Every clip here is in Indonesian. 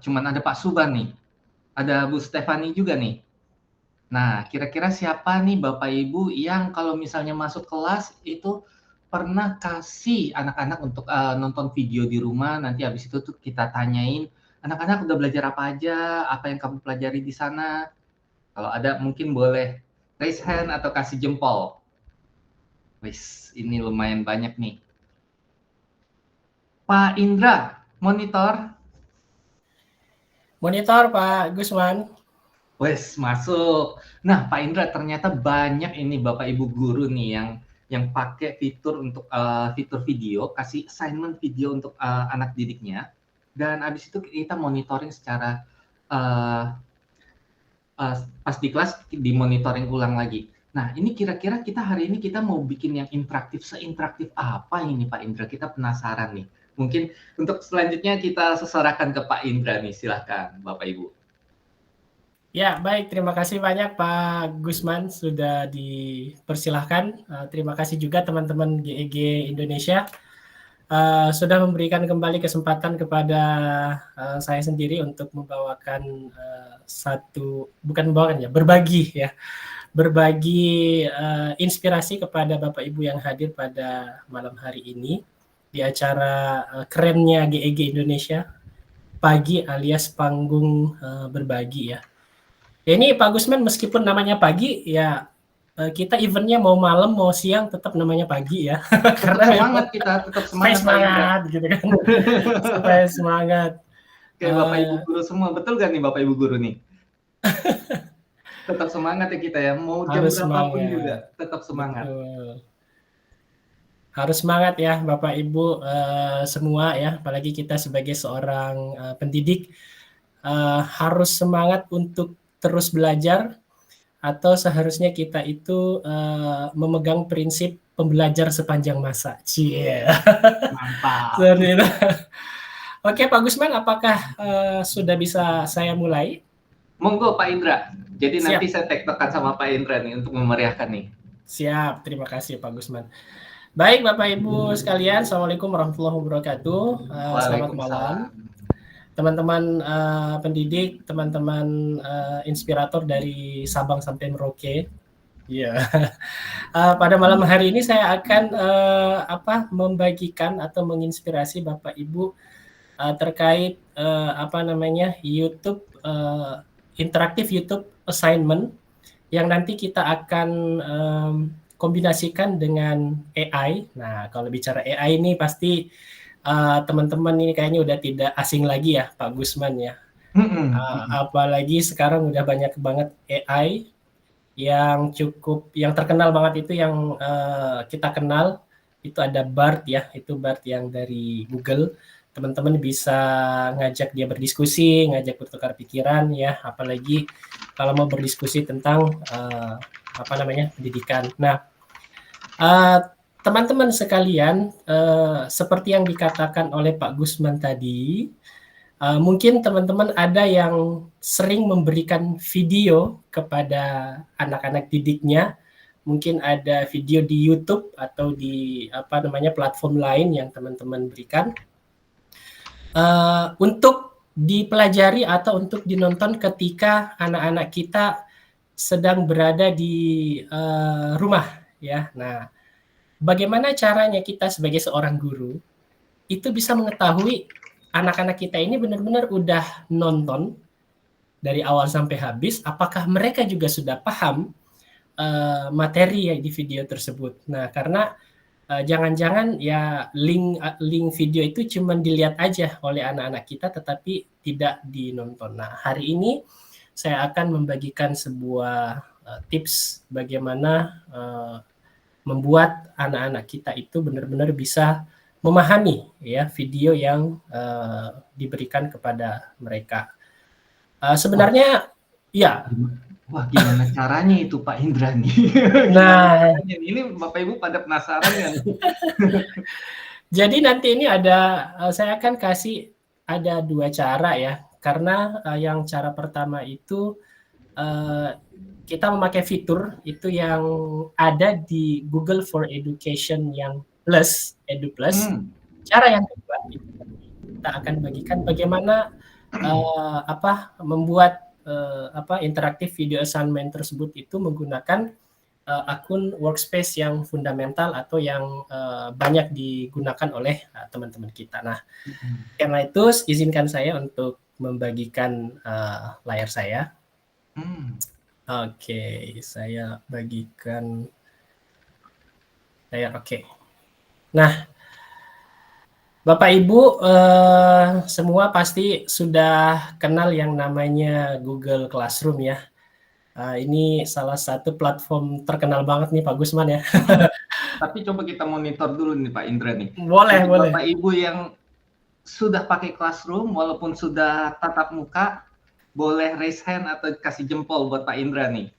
cuman ada Pak Suban nih, ada Bu Stefani juga nih. Nah, kira-kira siapa nih Bapak Ibu yang kalau misalnya masuk kelas itu pernah kasih anak-anak untuk nonton video di rumah, nanti habis itu tuh kita tanyain, anak-anak udah belajar apa aja, apa yang kamu pelajari di sana? Kalau ada mungkin boleh raise hand atau kasih jempol. Wis, ini lumayan banyak nih. Pak Indra, monitor. Monitor Pak Gusman. Wes, masuk. Nah, Pak Indra, ternyata banyak ini Bapak Ibu guru nih yang pakai fitur untuk fitur video, kasih assignment video untuk anak didiknya. Dan habis itu kita monitoring secara uh, pas di kelas dimonitoring ulang lagi. Nah, ini kira-kira kita hari ini kita mau bikin yang interaktif, seinteraktif apa ini Pak Indra? Kita penasaran nih. Mungkin untuk selanjutnya kita sesarakan ke Pak Indra nih, silahkan Bapak Ibu. Ya, baik. Terima kasih banyak Pak Gusman sudah dipersilahkan. Terima kasih juga teman-teman GEG Indonesia sudah memberikan kembali kesempatan kepada saya sendiri untuk membawakan berbagi inspirasi kepada Bapak Ibu yang hadir pada malam hari ini di acara kerennya GEG Indonesia, pagi alias panggung berbagi ya. Ya ini Pak Gusman meskipun namanya pagi ya kita eventnya mau malam mau siang tetap namanya pagi ya. Tetap semangat kita, tetap semangat. Semangat gitu kan. Supaya semangat. Kayak Bapak Ibu guru semua, betul gak nih Bapak Ibu guru nih? Tetap semangat ya kita ya, mau jam berapapun juga, tetap semangat. Betul. Harus semangat ya Bapak Ibu semua ya, apalagi kita sebagai seorang pendidik harus semangat untuk terus belajar, atau seharusnya kita itu memegang prinsip pembelajar sepanjang masa. Cie. Mantap. Oke Pak Gusman, apakah sudah bisa saya mulai? Monggo Pak Indra. Jadi Siap. nanti saya tektokan sama Pak Indra nih untuk memeriahkan nih. Siap, terima kasih Pak Gusman. Baik Bapak Ibu sekalian, Assalamualaikum warahmatullahi wabarakatuh. Selamat malam. Teman-teman pendidik, teman-teman inspirator dari Sabang sampai Merauke. Iya. Pada malam hari ini saya akan membagikan atau menginspirasi Bapak Ibu terkait YouTube interaktif YouTube assignment yang nanti kita akan kombinasikan dengan AI. Nah, kalau bicara AI ini pasti teman-teman ini kayaknya udah tidak asing lagi ya Pak Gusman ya. Apalagi sekarang udah banyak banget AI yang terkenal banget itu yang kita kenal itu ada Bard ya, itu Bard yang dari Google. Teman-teman bisa ngajak dia berdiskusi, ngajak bertukar pikiran ya, apalagi kalau mau berdiskusi tentang pendidikan. Nah, teman-teman sekalian, seperti yang dikatakan oleh Pak Gusman tadi, mungkin teman-teman ada yang sering memberikan video kepada anak-anak didiknya, mungkin ada video di YouTube atau di platform lain yang teman-teman berikan untuk dipelajari atau untuk dinonton ketika anak-anak kita sedang berada di rumah ya. Nah, bagaimana caranya kita sebagai seorang guru itu bisa mengetahui anak-anak kita ini benar-benar udah nonton dari awal sampai habis, apakah mereka juga sudah paham materi yang di video tersebut. Nah, karena jangan-jangan ya link video itu cuma dilihat aja oleh anak-anak kita tetapi tidak dinonton. Nah, hari ini saya akan membagikan sebuah tips bagaimana membuat anak-anak kita itu benar-benar bisa memahami ya video yang diberikan kepada mereka. Sebenarnya ya. Wah, gimana caranya itu Pak Indra nih? Nah, ini Bapak Ibu pada penasaran kan? Jadi nanti ini saya akan kasih ada 2 cara ya, karena yang cara pertama itu kita memakai fitur itu yang ada di Google for Education yang Plus, Edu Plus. Cara yang kedua kita akan bagikan bagaimana membuat interaktif video assignment tersebut itu menggunakan akun workspace yang fundamental atau yang banyak digunakan oleh teman-teman kita. Nah, karena itu izinkan saya untuk membagikan layar saya. Oke, saya bagikan layar. Oke. Nah, Bapak Ibu semua pasti sudah kenal yang namanya Google Classroom ya. Ini salah satu platform terkenal banget nih Pak Gusman ya. Tapi coba kita monitor dulu nih Pak Indra nih. Boleh, Untuk boleh. Bapak Ibu yang sudah pakai Classroom walaupun sudah tatap muka, boleh raise hand atau kasih jempol buat Pak Indra nih.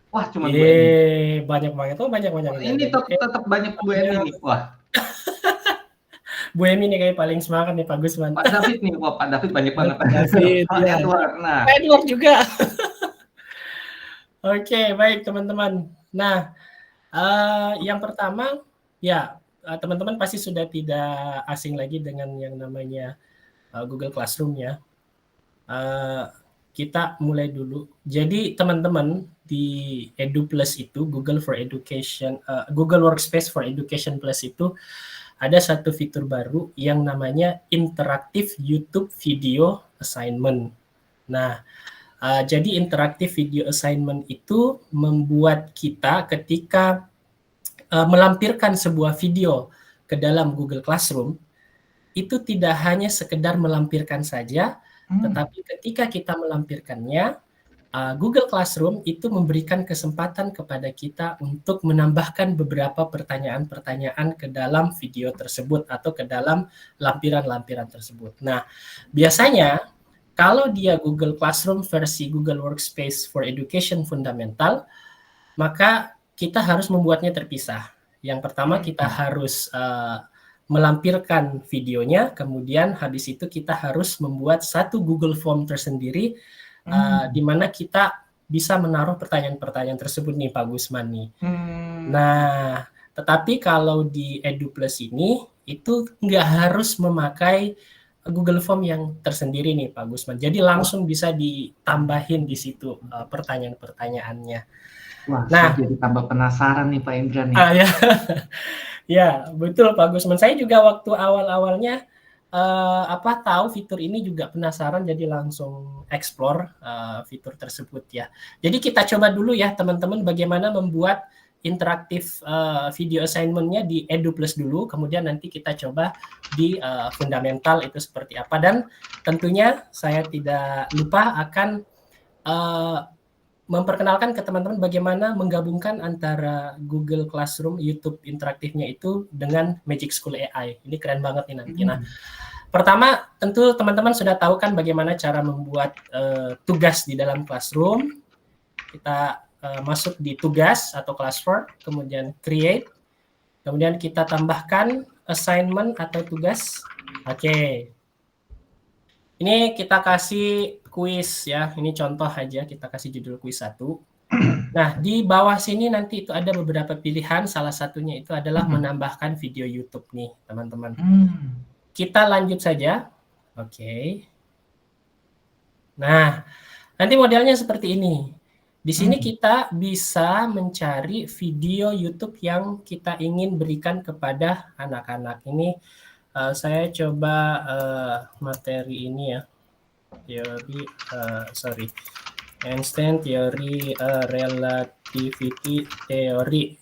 Wah, cuma Bu Emi. Banyak banget. Oh, banyak. Ini tetap banyak Bu Emi nih. Wah. Bu Emi nih kayak paling semangat nih Pak Gusman. Pak David nih, wah Pak David banyak banget. Pak David, Pak ya. Edward, nah. Pak Edward juga. Oke, baik teman-teman. Nah, yang pertama, ya teman-teman pasti sudah tidak asing lagi dengan yang namanya Google Classroom ya. Kita mulai dulu. Jadi teman-teman di Edu Plus itu, Google for Education, Google Workspace for Education Plus itu ada satu fitur baru yang namanya Interactive YouTube Video Assignment. Nah, jadi Interactive Video Assignment itu membuat kita ketika melampirkan sebuah video ke dalam Google Classroom, itu tidak hanya sekedar melampirkan saja, tetapi ketika kita melampirkannya, Google Classroom itu memberikan kesempatan kepada kita untuk menambahkan beberapa pertanyaan-pertanyaan ke dalam video tersebut atau ke dalam lampiran-lampiran tersebut. Nah, biasanya kalau dia Google Classroom versi Google Workspace for Education Fundamental, maka kita harus membuatnya terpisah. Yang pertama kita harus melampirkan videonya, kemudian habis itu kita harus membuat satu Google Form tersendiri di mana kita bisa menaruh pertanyaan-pertanyaan tersebut nih Pak Gusman nih. Nah, tetapi kalau di Edu Plus ini itu nggak harus memakai Google Form yang tersendiri nih Pak Gusman. Jadi langsung bisa ditambahin di situ pertanyaan-pertanyaannya. Wah, saya jadi tambah penasaran nih Pak Indra nih. Ya. Ya, betul Pak Gusman. Saya juga waktu awal-awalnya tahu fitur ini juga penasaran, jadi langsung explore fitur tersebut ya. Jadi kita coba dulu ya teman-teman bagaimana membuat interaktif video assignment-nya di Edu Plus dulu, kemudian nanti kita coba di fundamental itu seperti apa. Dan tentunya saya tidak lupa akan memperkenalkan ke teman-teman bagaimana menggabungkan antara Google Classroom, YouTube interaktifnya itu dengan Magic School AI. Ini keren banget nih nanti. Nah, pertama tentu teman-teman sudah tahu kan bagaimana cara membuat tugas di dalam Classroom. Kita masuk di tugas atau classwork, kemudian create, kemudian kita tambahkan assignment atau tugas. Oke. Ini kita kasih kuis ya, ini contoh aja, kita kasih judul kuis 1. Nah, di bawah sini nanti itu ada beberapa pilihan, salah satunya itu adalah menambahkan video YouTube nih, teman-teman. Kita lanjut saja. Oke. Nah, nanti modelnya seperti ini. Di sini kita bisa mencari video YouTube yang kita ingin berikan kepada anak-anak. Ini saya coba materi ini ya. Einstein teori relativity teori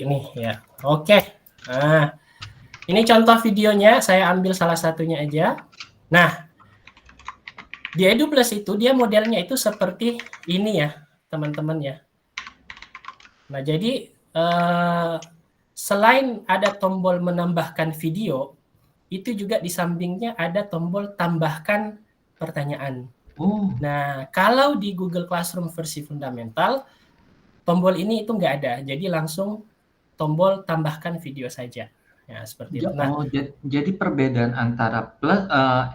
nih ya. Oke. Nah, ini contoh videonya, saya ambil salah satunya aja. Nah, di Edu Plus itu dia modelnya itu seperti ini ya, teman-teman ya. Nah, jadi selain ada tombol menambahkan video, itu juga di sampingnya ada tombol tambahkan pertanyaan. Nah, kalau di Google Classroom versi fundamental, tombol ini itu nggak ada. Jadi langsung tombol tambahkan video saja. Ya, seperti itu. Nah, jadi perbedaan antara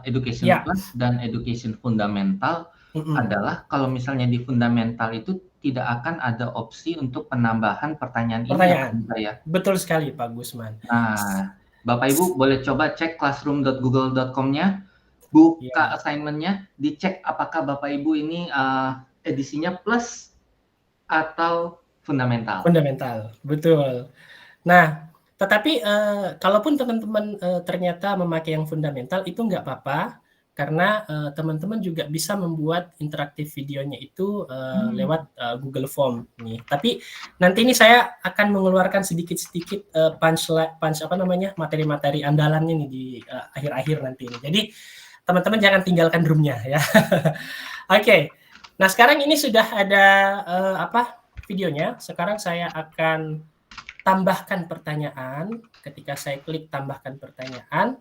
Education Plus dan Education Fundamental adalah kalau misalnya di fundamental itu tidak akan ada opsi untuk penambahan pertanyaan. Ini ya. Betul sekali Pak Gusman. Nah, Bapak Ibu boleh coba cek classroom.google.com-nya. buka Iya. assignment-nya, dicek apakah Bapak Ibu ini edisinya plus atau fundamental. Fundamental, betul. Nah, tetapi, kalaupun teman-teman, ternyata memakai yang fundamental itu nggak apa-apa, karena, teman-teman juga bisa membuat interaktif videonya itu, lewat, Google Form nih. Tapi nanti ini saya akan mengeluarkan sedikit-sedikit, materi-materi andalannya nih di, akhir-akhir nanti ini. Jadi teman-teman jangan tinggalkan room-nya ya. Oke. Nah, sekarang ini sudah ada, videonya. Sekarang saya akan tambahkan pertanyaan. Ketika saya klik tambahkan pertanyaan,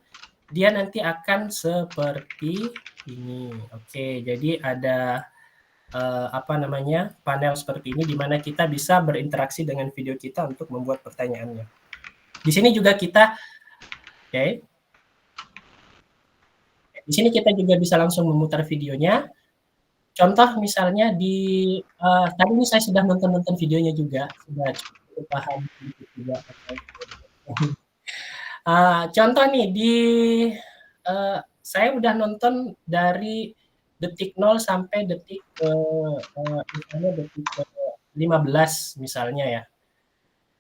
dia nanti akan seperti ini. Oke, jadi ada panel seperti ini di mana kita bisa berinteraksi dengan video kita untuk membuat pertanyaannya. Di sini juga kita Di sini kita juga bisa langsung memutar videonya. Contoh misalnya tadi ini saya sudah nonton videonya juga, sudah cukup paham juga. Contoh nih saya udah nonton dari detik 0 sampai detik misalnya detik ke-15 misalnya ya.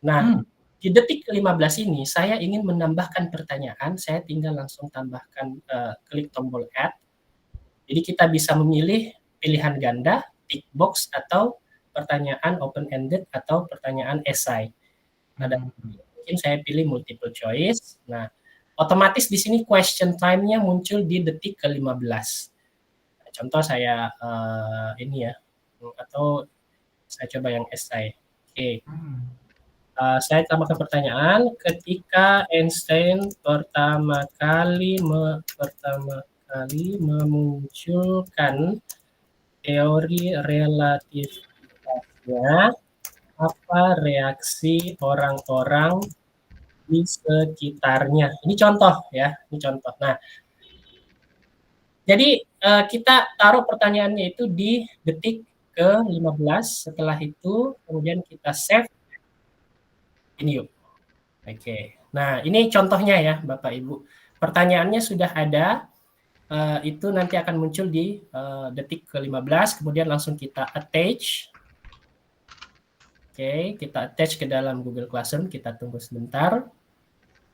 Nah, di detik ke-15 ini saya ingin menambahkan pertanyaan, saya tinggal langsung tambahkan, klik tombol add. Jadi kita bisa memilih pilihan ganda, tick box, atau pertanyaan open ended atau pertanyaan esai. Mungkin saya pilih multiple choice. Nah, otomatis di sini question time-nya muncul di detik ke-15. Nah, contoh saya ini ya, atau saya coba yang esai. Oke. Saya tambahkan pertanyaan, ketika Einstein pertama kali memunculkan teori relativitasnya, apa reaksi orang-orang di sekitarnya? Ini contoh ya, ini contoh. Nah, jadi kita taruh pertanyaannya itu di detik ke-15, setelah itu kemudian kita save. Ini yuk. Oke. Nah, ini contohnya ya Bapak Ibu. Pertanyaannya sudah ada, itu nanti akan muncul di detik ke-15, kemudian langsung kita attach. Oke, kita attach ke dalam Google Classroom, kita tunggu sebentar.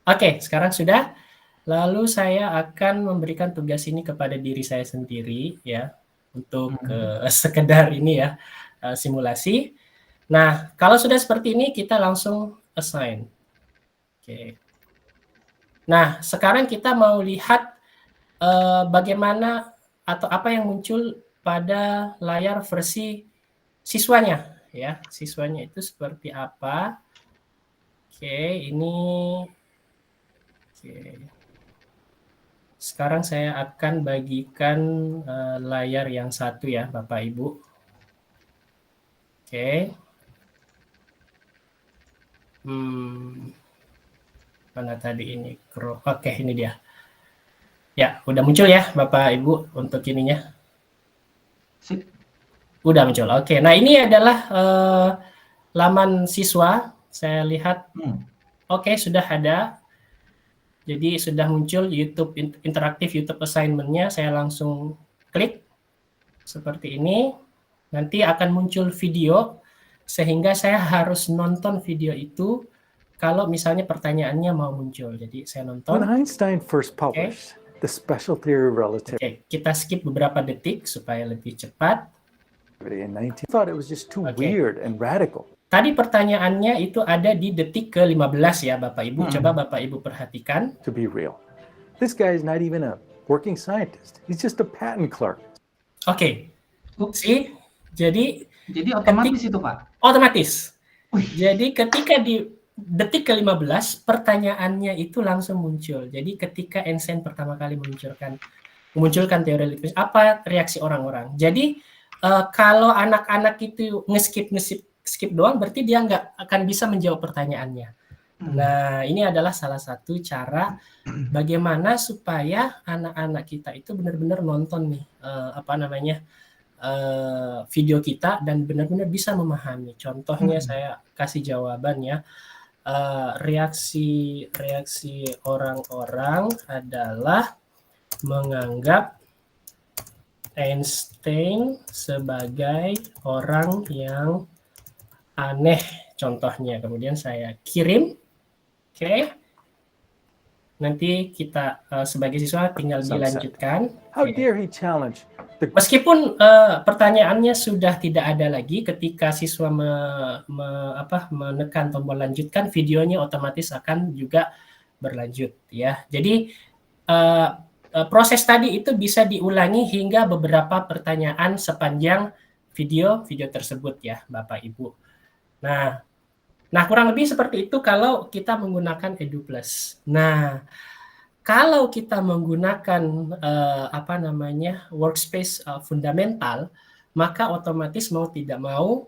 Oke, sekarang sudah. Lalu saya akan memberikan tugas ini kepada diri saya sendiri ya, untuk sekedar ini ya, simulasi. Nah, kalau sudah seperti ini kita langsung assign. Oke. Nah, sekarang kita mau lihat bagaimana atau apa yang muncul pada layar versi siswanya ya. Siswanya itu seperti apa? Oke, ini sekarang saya akan bagikan layar yang satu ya, Bapak Ibu. Oke. Mana tadi ini? Oke, ini dia. Ya, udah muncul ya Bapak Ibu untuk ininya. Sip. Udah muncul. Oke, nah ini adalah laman siswa. Saya lihat, oke, sudah ada. Jadi sudah muncul YouTube interaktif YouTube assignment-nya. Saya langsung klik seperti ini. Nanti akan muncul video, sehingga saya harus nonton video itu kalau misalnya pertanyaannya mau muncul. Jadi saya nonton. When Einstein first published the special theory of relativity, kita skip beberapa detik supaya lebih cepat. in 19 thought it was just too weird and radical. Tadi pertanyaannya itu ada di detik ke-15 ya Bapak Ibu. Coba Bapak Ibu perhatikan. To be real. This guy is not even a working scientist. He's just a patent clerk. Oke. See? Jadi otomatis itu, Pak? Otomatis. Jadi ketika di detik ke-15 pertanyaannya itu langsung muncul. Jadi ketika Einstein pertama kali memunculkan teori relativitas, apa reaksi orang-orang? Jadi kalau anak-anak itu skip doang, berarti dia nggak akan bisa menjawab pertanyaannya. Nah, ini adalah salah satu cara bagaimana supaya anak-anak kita itu benar-benar nonton nih video kita dan benar-benar bisa memahami. Contohnya saya kasih jawaban ya. Reaksi orang-orang adalah menganggap Einstein sebagai orang yang aneh, contohnya. Kemudian saya kirim, oke. Nanti kita sebagai siswa tinggal dilanjutkan. How dare he challenge the... Meskipun pertanyaannya sudah tidak ada lagi, ketika siswa menekan tombol lanjutkan, videonya otomatis akan juga berlanjut, ya. Jadi proses tadi itu bisa diulangi hingga beberapa pertanyaan sepanjang video tersebut, ya, Bapak Ibu. Nah, kurang lebih seperti itu kalau kita menggunakan EduPlus. Nah, kalau kita menggunakan workspace fundamental, maka otomatis mau tidak mau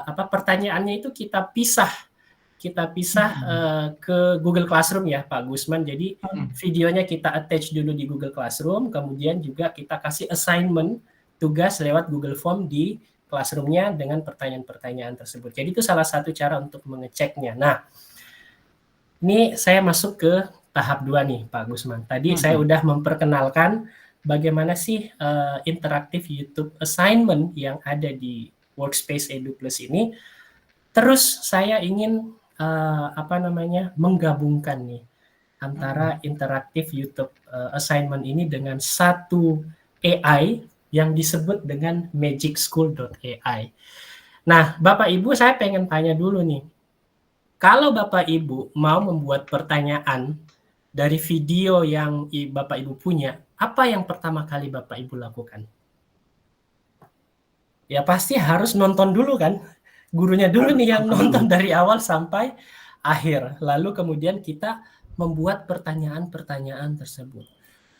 pertanyaannya itu kita pisah ke Google Classroom, ya, Pak Gusman. Jadi videonya kita attach dulu di Google Classroom, kemudian juga kita kasih assignment tugas lewat Google Form di Classroom-nya dengan pertanyaan-pertanyaan tersebut. Jadi itu salah satu cara untuk mengeceknya. Nah, ini saya masuk ke tahap 2 nih, Pak Gusman. Tadi saya udah memperkenalkan bagaimana sih interaktif YouTube assignment yang ada di Workspace EduPlus ini. Terus saya ingin menggabungkan nih antara interaktif YouTube assignment ini dengan satu AI yang disebut dengan magicschool.ai. Nah, Bapak Ibu, saya pengen tanya dulu nih. Kalau Bapak Ibu mau membuat pertanyaan dari video yang Bapak Ibu punya, apa yang pertama kali Bapak Ibu lakukan? Ya pasti harus nonton dulu kan? Gurunya dulu nih yang nonton dari awal sampai akhir. Lalu kemudian kita membuat pertanyaan-pertanyaan tersebut.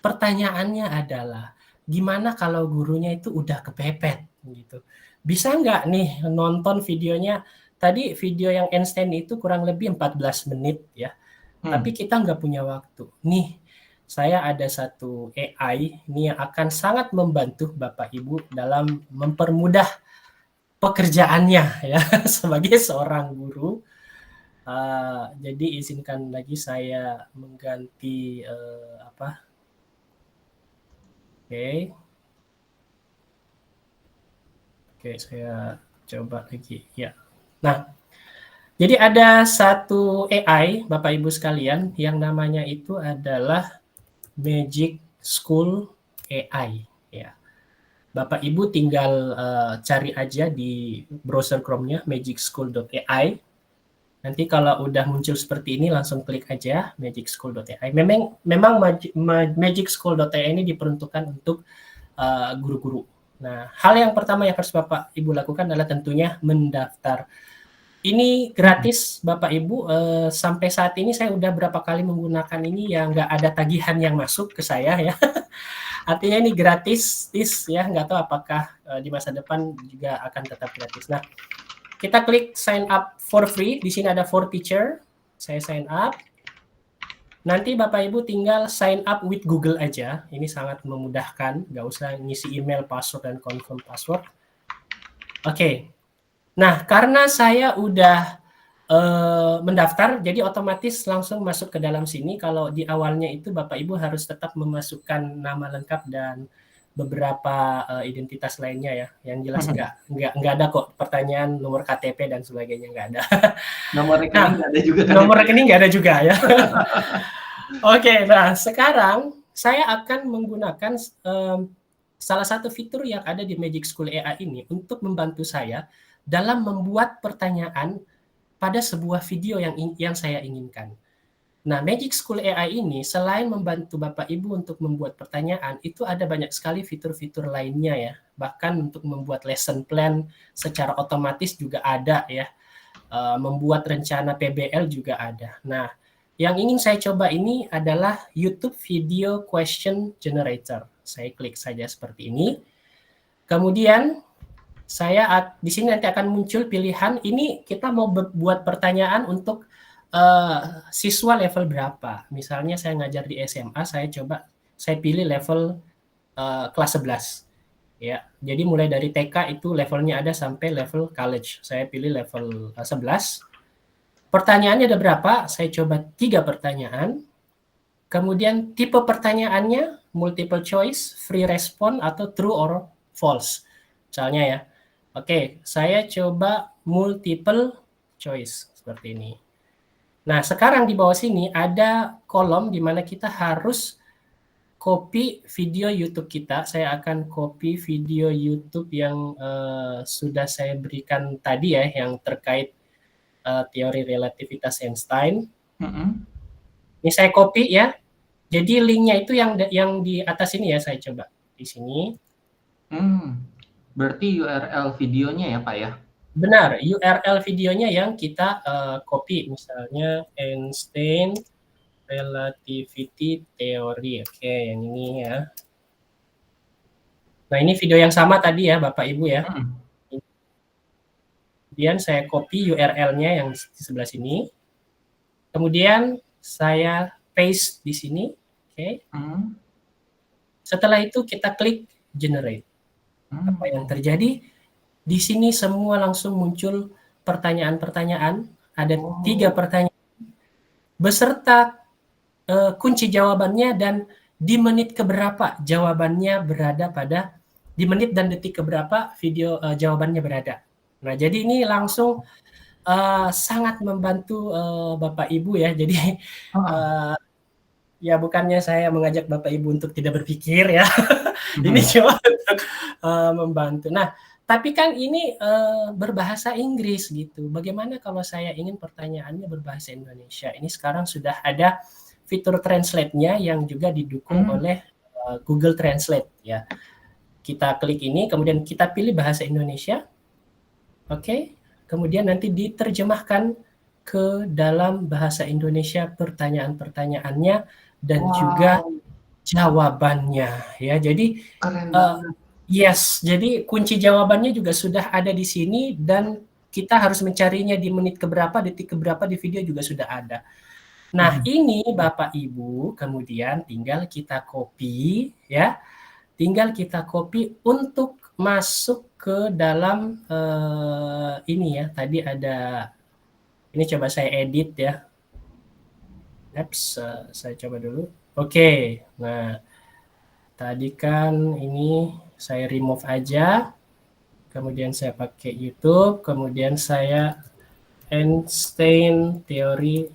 Pertanyaannya adalah, gimana kalau gurunya itu udah kepepet gitu? Bisa nggak nih nonton videonya? Tadi video yang Einstein itu kurang lebih 14 menit ya. Tapi kita nggak punya waktu. Nih, saya ada satu AI ini yang akan sangat membantu Bapak Ibu dalam mempermudah pekerjaannya ya sebagai seorang guru. Jadi izinkan lagi saya mengganti Oke, saya coba lagi ya. Nah, jadi ada satu AI Bapak Ibu sekalian yang namanya itu adalah Magic School AI ya. Bapak Ibu tinggal cari aja di browser Chrome-nya magicschool.ai. Nanti kalau udah muncul seperti ini langsung klik aja magicschool.ai. Memang magicschool.ai ini diperuntukkan untuk guru-guru. Nah, hal yang pertama yang harus Bapak Ibu lakukan adalah tentunya mendaftar. Ini gratis Bapak Ibu. Sampai saat ini saya udah berapa kali menggunakan ini ya, nggak ada tagihan yang masuk ke saya ya. Artinya ini gratis ya, nggak tahu apakah di masa depan juga akan tetap gratis. Nah, kita klik sign up for free. Di sini ada for teacher. Saya sign up. Nanti Bapak Ibu tinggal sign up with Google aja. Ini sangat memudahkan. Nggak usah ngisi email, password, dan confirm password. Oke. Nah, karena saya udah mendaftar, jadi otomatis langsung masuk ke dalam sini. Kalau di awalnya itu Bapak Ibu harus tetap memasukkan nama lengkap dan beberapa identitas lainnya ya. Yang jelas nggak ada kok pertanyaan nomor KTP dan sebagainya, nggak ada. Nomor rekening nggak ada juga. Nomor rekening nggak ada juga ya. Oke, nah sekarang saya akan menggunakan salah satu fitur yang ada di Magic School AI ini untuk membantu saya dalam membuat pertanyaan pada sebuah video yang saya inginkan. Nah, Magic School AI ini selain membantu Bapak Ibu untuk membuat pertanyaan, itu ada banyak sekali fitur-fitur lainnya ya. Bahkan untuk membuat lesson plan secara otomatis juga ada ya. Membuat rencana PBL juga ada. Nah, yang ingin saya coba ini adalah YouTube Video Question Generator. Saya klik saja seperti ini. Kemudian saya di sini nanti akan muncul pilihan, ini kita mau buat pertanyaan untuk siswa level berapa. Misalnya saya ngajar di SMA, saya pilih level kelas 11. Ya, jadi mulai dari TK itu levelnya ada sampai level college. Saya pilih level 11. Pertanyaannya ada berapa? Saya coba 3 pertanyaan. Kemudian tipe pertanyaannya multiple choice, free response, atau true or false. Misalnya ya, oke, saya coba multiple choice seperti ini. Nah, sekarang di bawah sini ada kolom di mana kita harus copy video YouTube kita. Saya akan copy video YouTube yang sudah saya berikan tadi ya, yang terkait teori relativitas Einstein. Ini saya copy ya. Jadi linknya itu yang di atas ini ya, saya coba di sini. Berarti URL videonya ya Pak ya? Benar, URL videonya yang kita copy, misalnya Einstein Relativity Theory. Oke, yang ini ya. Nah, ini video yang sama tadi ya, Bapak Ibu ya. Kemudian saya copy URL-nya yang di sebelah sini. Kemudian saya paste di sini. Oke. Setelah itu kita klik generate. Apa yang terjadi? Di sini semua langsung muncul pertanyaan-pertanyaan. Ada 3 pertanyaan beserta kunci jawabannya dan di menit keberapa jawabannya berada pada, di menit dan detik keberapa video jawabannya berada. Nah, jadi ini langsung sangat membantu Bapak Ibu ya. Jadi ya bukannya saya mengajak Bapak Ibu untuk tidak berpikir ya. Ini cuma untuk membantu. Nah, tapi kan ini berbahasa Inggris gitu. Bagaimana kalau saya ingin pertanyaannya berbahasa Indonesia? Ini sekarang sudah ada fitur translate-nya yang juga didukung oleh Google Translate ya. Kita klik ini, kemudian kita pilih bahasa Indonesia. Oke. Kemudian nanti diterjemahkan ke dalam bahasa Indonesia pertanyaan-pertanyaannya dan juga jawabannya ya. Jadi yes, jadi kunci jawabannya juga sudah ada di sini dan kita harus mencarinya di menit keberapa, detik keberapa di video juga sudah ada. Nah, ini Bapak Ibu kemudian tinggal kita copy ya. Tinggal kita copy untuk masuk ke dalam ini ya. Tadi ada, ini coba saya edit ya. Saya coba dulu. Oke, nah tadi kan ini saya remove aja, kemudian saya pakai YouTube, kemudian saya Einstein Theory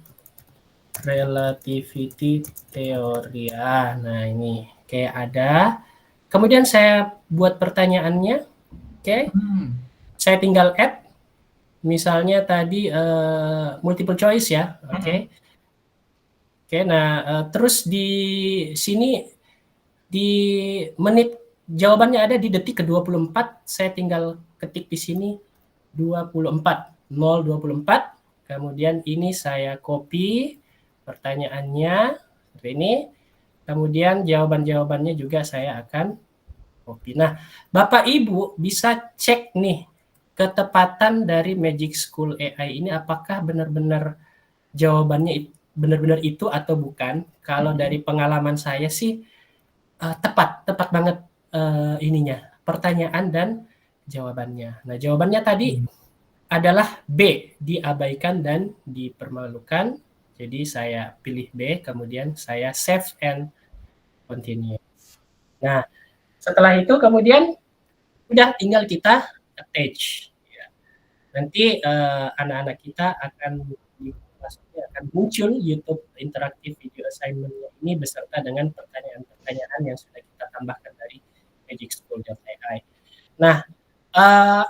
Relativity Theory. Nah ini kayak ada. Kemudian saya buat pertanyaannya, oke. Saya tinggal add, misalnya tadi multiple choice ya, oke. Oke, nah terus di sini di menit jawabannya ada di detik ke-24, saya tinggal ketik di sini 24, 024. Kemudian ini saya copy pertanyaannya seperti ini. Kemudian jawaban-jawabannya juga saya akan copy. Nah, Bapak Ibu bisa cek nih ketepatan dari Magic School AI ini apakah benar-benar jawabannya benar-benar itu atau bukan. Kalau dari pengalaman saya sih tepat banget ininya, pertanyaan dan jawabannya. Nah, jawabannya tadi adalah B, diabaikan dan dipermalukan. Jadi saya pilih B, kemudian saya save and continue. Nah, setelah itu kemudian udah tinggal kita attach. Ya. Nanti anak-anak kita akan muncul YouTube interaktif video assignment-nya ini beserta dengan pertanyaan-pertanyaan yang sudah kita tambahkan dari magicschool.ai. Nah,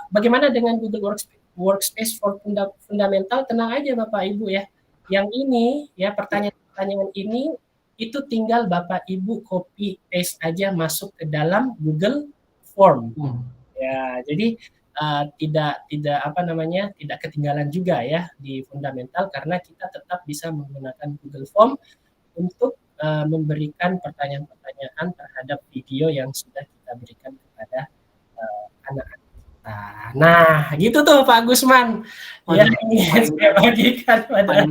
bagaimana dengan Google Workspace for Fundamental? Tenang aja Bapak Ibu ya. Yang ini ya, pertanyaan-pertanyaan ini itu tinggal Bapak Ibu copy paste aja masuk ke dalam Google Form. Ya, jadi tidak ketinggalan juga ya di fundamental karena kita tetap bisa menggunakan Google Form untuk memberikan pertanyaan-pertanyaan terhadap video yang sudah kita berikan kepada anak-anak kita. Nah, gitu tuh Pak Gusman. Ya, ini saya bagikan pada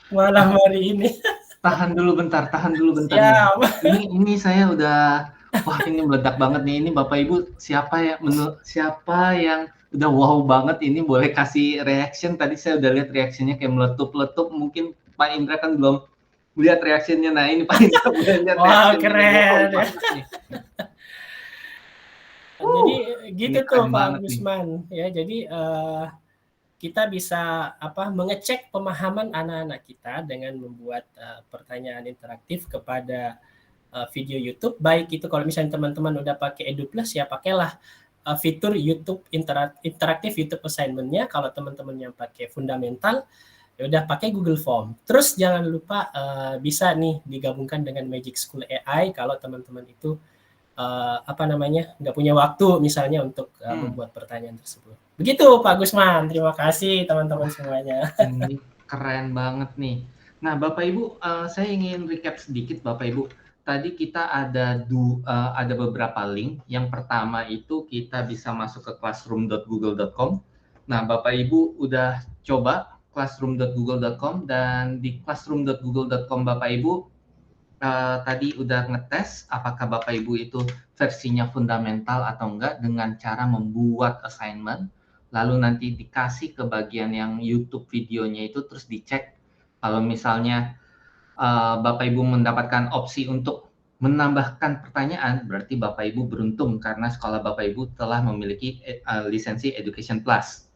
malam hari ini. Tahan dulu bentar. Ya. Ini saya udah, wah ini meledak banget nih. Ini Bapak Ibu siapa yang udah wow banget ini boleh kasih reaction. Tadi saya udah lihat reaksinya kayak meletup-letup. Mungkin Pak Indra kan lihat reaksinya. Nah, ini Pak Indra boleh lihat Wah, reaksinya. keren. Wow, banget nih. Jadi gitu Ini tuh keren Pak banget nih. Gusman ya. Jadi kita bisa mengecek pemahaman anak-anak kita dengan membuat pertanyaan interaktif kepada video YouTube. Baik itu kalau misalnya teman-teman udah pakai EduPlus ya pakailah fitur YouTube interaktif YouTube assignment-nya. Kalau teman-teman yang pakai fundamental ya udah pakai Google Form. Terus jangan lupa bisa nih digabungkan dengan Magic School AI kalau teman-teman itu nggak punya waktu misalnya untuk membuat pertanyaan tersebut. Begitu Pak Gusman, terima kasih teman-teman semuanya. Ini keren banget nih. Nah, Bapak Ibu, saya ingin recap sedikit Bapak Ibu. Tadi kita ada beberapa link. Yang pertama itu kita bisa masuk ke classroom.google.com. Nah, Bapak Ibu udah coba classroom.google.com, dan di classroom.google.com Bapak Ibu tadi udah ngetes apakah Bapak Ibu itu versinya fundamental atau enggak dengan cara membuat assignment, lalu nanti dikasih ke bagian yang YouTube videonya itu, terus dicek kalau misalnya Bapak Ibu mendapatkan opsi untuk menambahkan pertanyaan, berarti Bapak Ibu beruntung karena sekolah Bapak Ibu telah memiliki lisensi Education Plus.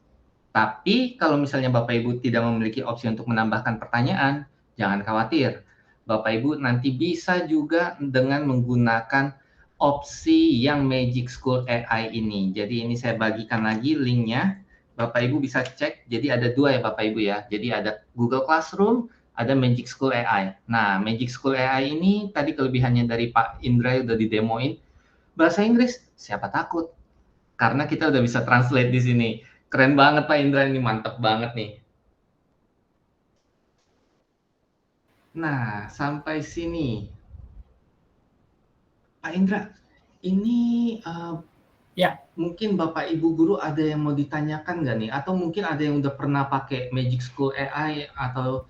Tapi kalau misalnya Bapak Ibu tidak memiliki opsi untuk menambahkan pertanyaan, jangan khawatir. Bapak Ibu nanti bisa juga dengan menggunakan opsi yang Magic School AI ini. Jadi ini saya bagikan lagi linknya. Bapak Ibu bisa cek. Jadi ada dua ya Bapak Ibu ya. Jadi ada Google Classroom, ada Magic School AI. Nah, Magic School AI ini tadi kelebihannya dari Pak Indra udah didemoin. Bahasa Inggris, siapa takut? Karena kita udah bisa translate di sini. Keren banget Pak Indra, ini mantep banget nih. Nah, sampai sini. Pak Indra, ini Ya, mungkin Bapak Ibu guru ada yang mau ditanyakan nggak nih? Atau mungkin ada yang udah pernah pakai Magic School AI atau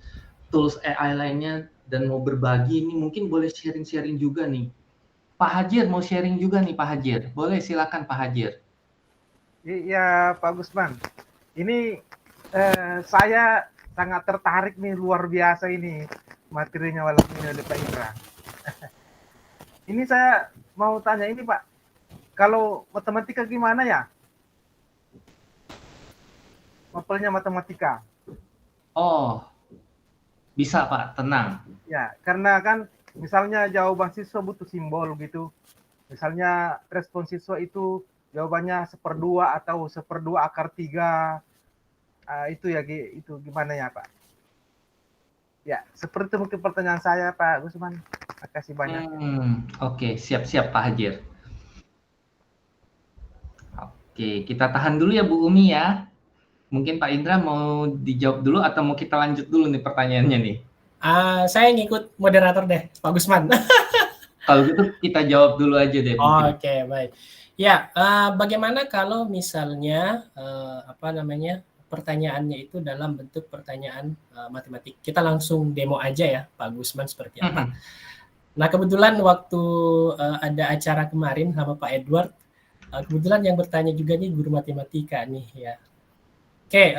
tools AI lainnya dan mau berbagi, ini mungkin boleh sharing-sharing juga nih. Pak Hajir mau sharing juga nih Pak Hajir. Boleh silakan Pak Hajir. Iya Pak Gusman, ini saya sangat tertarik nih, luar biasa ini materinya walaupun ini oleh Pak Indra. Ini saya mau tanya ini Pak, kalau matematika gimana ya? Mapelnya matematika. Oh, bisa Pak, tenang. Ya, karena kan misalnya jawaban siswa butuh simbol gitu. Misalnya respon siswa itu jawabannya 1/2 atau 1/2 akar 3. Itu ya, itu gimana ya Pak? Ya, seperti itu mungkin pertanyaan saya Pak Gusman. Terima kasih banyak. Oke, siap-siap Pak Hajir. Oke, kita tahan dulu ya Bu Umi ya. Mungkin Pak Indra mau dijawab dulu atau mau kita lanjut dulu nih pertanyaannya nih? saya ngikut moderator deh, Pak Gusman. Kalau gitu kita jawab dulu aja deh. Oke, baik. Ya, bagaimana kalau misalnya pertanyaannya itu dalam bentuk pertanyaan matematik? Kita langsung demo aja ya, Pak Gusman, seperti apa. Nah, kebetulan waktu ada acara kemarin sama Pak Edward, kebetulan yang bertanya juga nih guru matematika nih ya. Oke,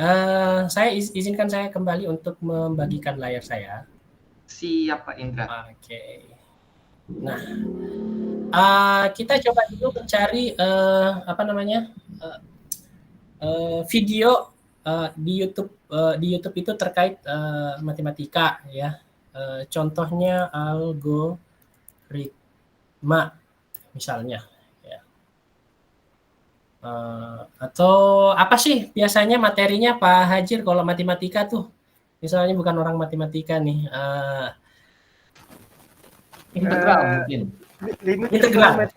saya izinkan saya kembali untuk membagikan layar saya. Siap Pak Indra. Oke. Nah, kita coba dulu mencari video di YouTube itu terkait matematika ya. Contohnya algoritma misalnya ya. Atau apa sih biasanya materinya Pak Hajir kalau matematika tuh? Misalnya bukan orang matematika nih. Integral mungkin. Limit Integral.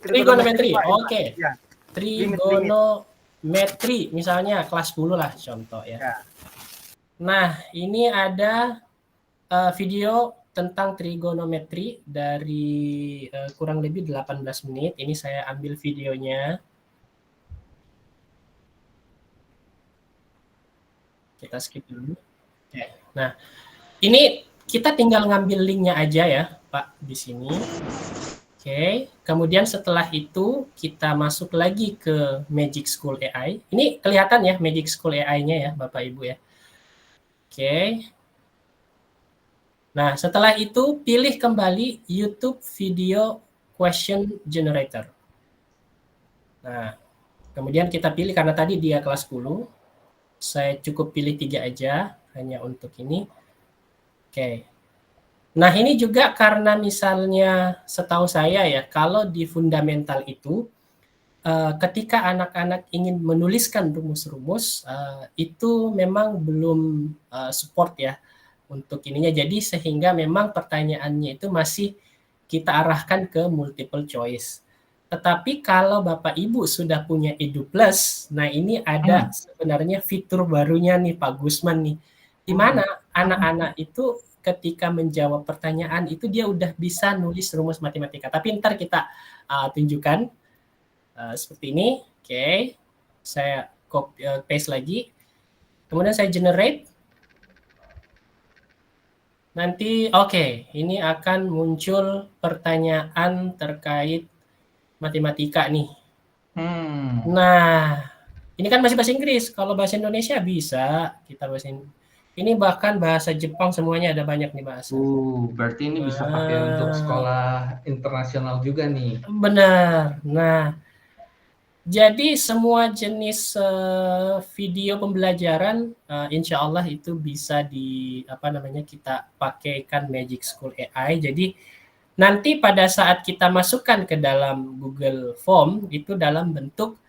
Trigonometri. Oke. Ya. Trigonometri misalnya kelas 10 lah contoh ya. Nah, ini ada video tentang trigonometri dari kurang lebih 18 menit. Ini saya ambil videonya. Kita skip dulu. Oke. Nah, ini kita tinggal ngambil linknya aja ya, Pak, di sini. Oke, kemudian setelah itu kita masuk lagi ke Magic School AI. Ini kelihatan ya Magic School AI-nya ya, Bapak Ibu ya. Oke. Nah, setelah itu pilih kembali YouTube Video Question Generator. Nah, kemudian kita pilih karena tadi dia kelas 10, saya cukup pilih 3 aja hanya untuk ini. Oke. Nah, ini juga karena misalnya setahu saya ya, kalau di fundamental itu ketika anak-anak ingin menuliskan rumus-rumus itu memang belum support ya untuk ininya. Jadi sehingga memang pertanyaannya itu masih kita arahkan ke multiple choice. Tetapi kalau Bapak Ibu sudah punya EduPlus, nah ini ada sebenarnya fitur barunya nih Pak Gusman nih, di mana anak-anak itu ketika menjawab pertanyaan itu dia udah bisa nulis rumus matematika. Tapi ntar kita tunjukkan seperti ini. Oke, saya copy paste lagi. Kemudian saya generate. Nanti ini akan muncul pertanyaan terkait matematika nih. Nah, ini kan masih bahasa Inggris. Kalau bahasa Indonesia bisa kita bahasa ini bahkan bahasa Jepang semuanya ada banyak nih bahasa. Berarti ini bisa pakai untuk sekolah internasional juga nih. Benar. Nah, jadi semua jenis video pembelajaran insya Allah itu bisa kita pakaikan Magic School AI. Jadi nanti pada saat kita masukkan ke dalam Google Form itu dalam bentuk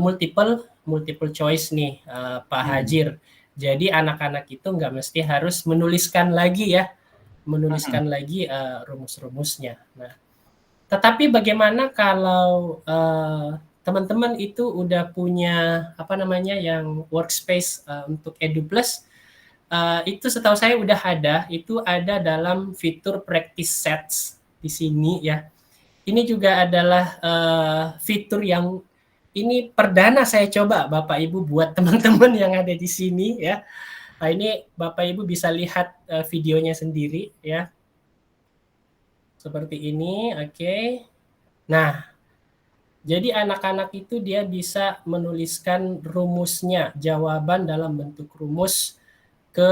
multiple choice nih Pak Hajir. Jadi anak-anak itu nggak mesti harus menuliskan lagi lagi rumus-rumusnya. Nah, tetapi bagaimana kalau teman-teman itu udah punya yang workspace untuk EduPlus, itu setahu saya udah itu ada dalam fitur practice sets di sini ya. Ini juga adalah fitur yang ini perdana saya coba Bapak Ibu buat teman-teman yang ada di sini ya. Nah, ini Bapak Ibu bisa lihat videonya sendiri ya. Seperti ini, oke. Nah, jadi anak-anak itu dia bisa menuliskan rumusnya, jawaban dalam bentuk rumus ke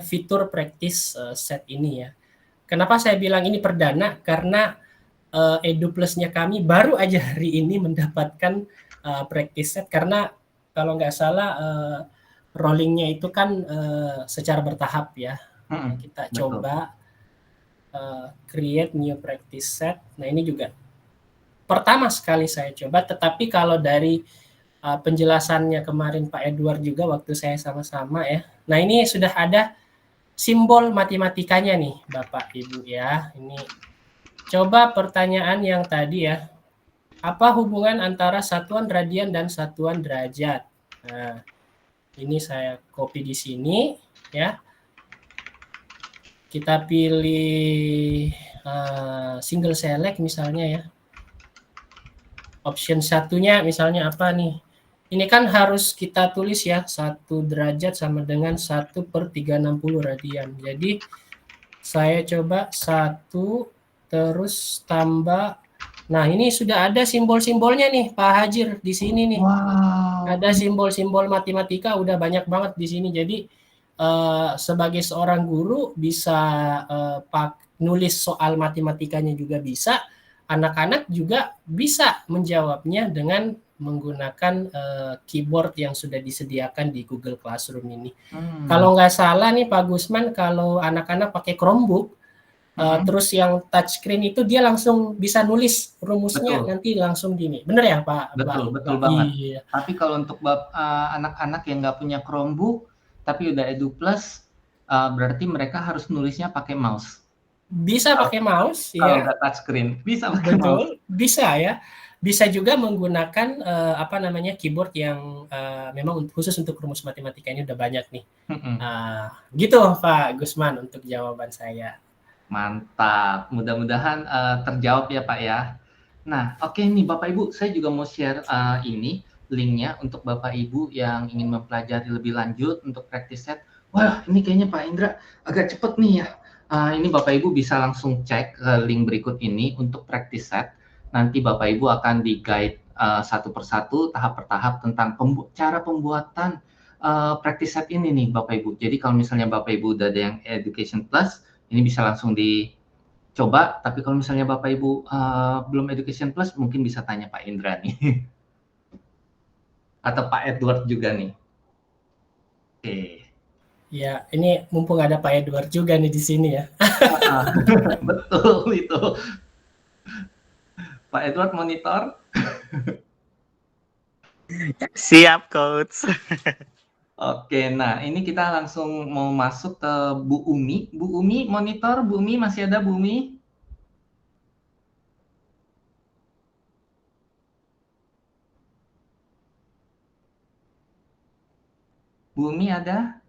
fitur practice set ini ya. Kenapa saya bilang ini perdana? Karena EduPlus-nya kami baru aja hari ini mendapatkan practice set, karena kalau nggak salah rollingnya itu kan secara bertahap ya. Kita coba create new practice set. Nah, ini juga pertama sekali saya coba, tetapi kalau dari penjelasannya kemarin Pak Edward juga waktu saya sama-sama ya. Nah, ini sudah ada simbol matematikanya nih Bapak Ibu ya. Ini coba pertanyaan yang tadi ya. Apa hubungan antara satuan radian dan satuan derajat? Nah, ini saya copy di sini ya. Kita pilih single select misalnya ya. Option satunya misalnya apa nih? Ini kan harus kita tulis ya, 1 derajat sama dengan 1/360 radian. Jadi saya coba 1 terus tambah. Nah, ini sudah ada simbol-simbolnya nih Pak Hajir di sini nih. Wow. Ada simbol-simbol matematika udah banyak banget di sini. Jadi sebagai seorang guru bisa nulis soal matematikanya juga bisa. Anak-anak juga bisa menjawabnya dengan menggunakan keyboard yang sudah disediakan di Google Classroom ini. Kalau nggak salah nih Pak Gusman, kalau anak-anak pakai Chromebook, terus yang touchscreen itu dia langsung bisa nulis rumusnya. Betul. Nanti langsung gini. Bener ya Pak? Betul banget. Iya. Tapi kalau untuk anak-anak yang nggak punya Chromebook, tapi udah EduPlus, berarti mereka harus nulisnya pakai mouse. Bisa pakai mouse kalau ya. Kalau touchscreen bisa pakai mouse. Bisa ya. Bisa juga menggunakan keyboard yang memang khusus untuk rumus matematika ini udah banyak nih. Gitu Pak Gusman untuk jawaban saya. Mantap. Mudah-mudahan terjawab ya Pak ya. Nah, oke nih Bapak Ibu, saya juga mau share ini linknya untuk Bapak Ibu yang ingin mempelajari lebih lanjut untuk practice set. Wah, ini kayaknya Pak Indra agak cepet nih ya. Ini Bapak Ibu bisa langsung cek ke link berikut ini untuk practice set. Nanti Bapak Ibu akan di-guide satu persatu, tahap per tahap tentang cara pembuatan practice set ini nih Bapak Ibu. Jadi kalau misalnya Bapak Ibu udah ada yang Education Plus, ini bisa langsung dicoba. Tapi kalau misalnya Bapak Ibu belum Education Plus, mungkin bisa tanya Pak Indra nih. Atau Pak Edward juga nih. Oke. Ya, ini mumpung ada Pak Edward juga nih di sini ya. Betul itu. Pak Edward monitor. Siap, Coach. Oke, nah ini kita langsung mau masuk ke Bu Umi. Bu Umi monitor, Bu Umi masih ada Bu Umi? Bu Umi ada?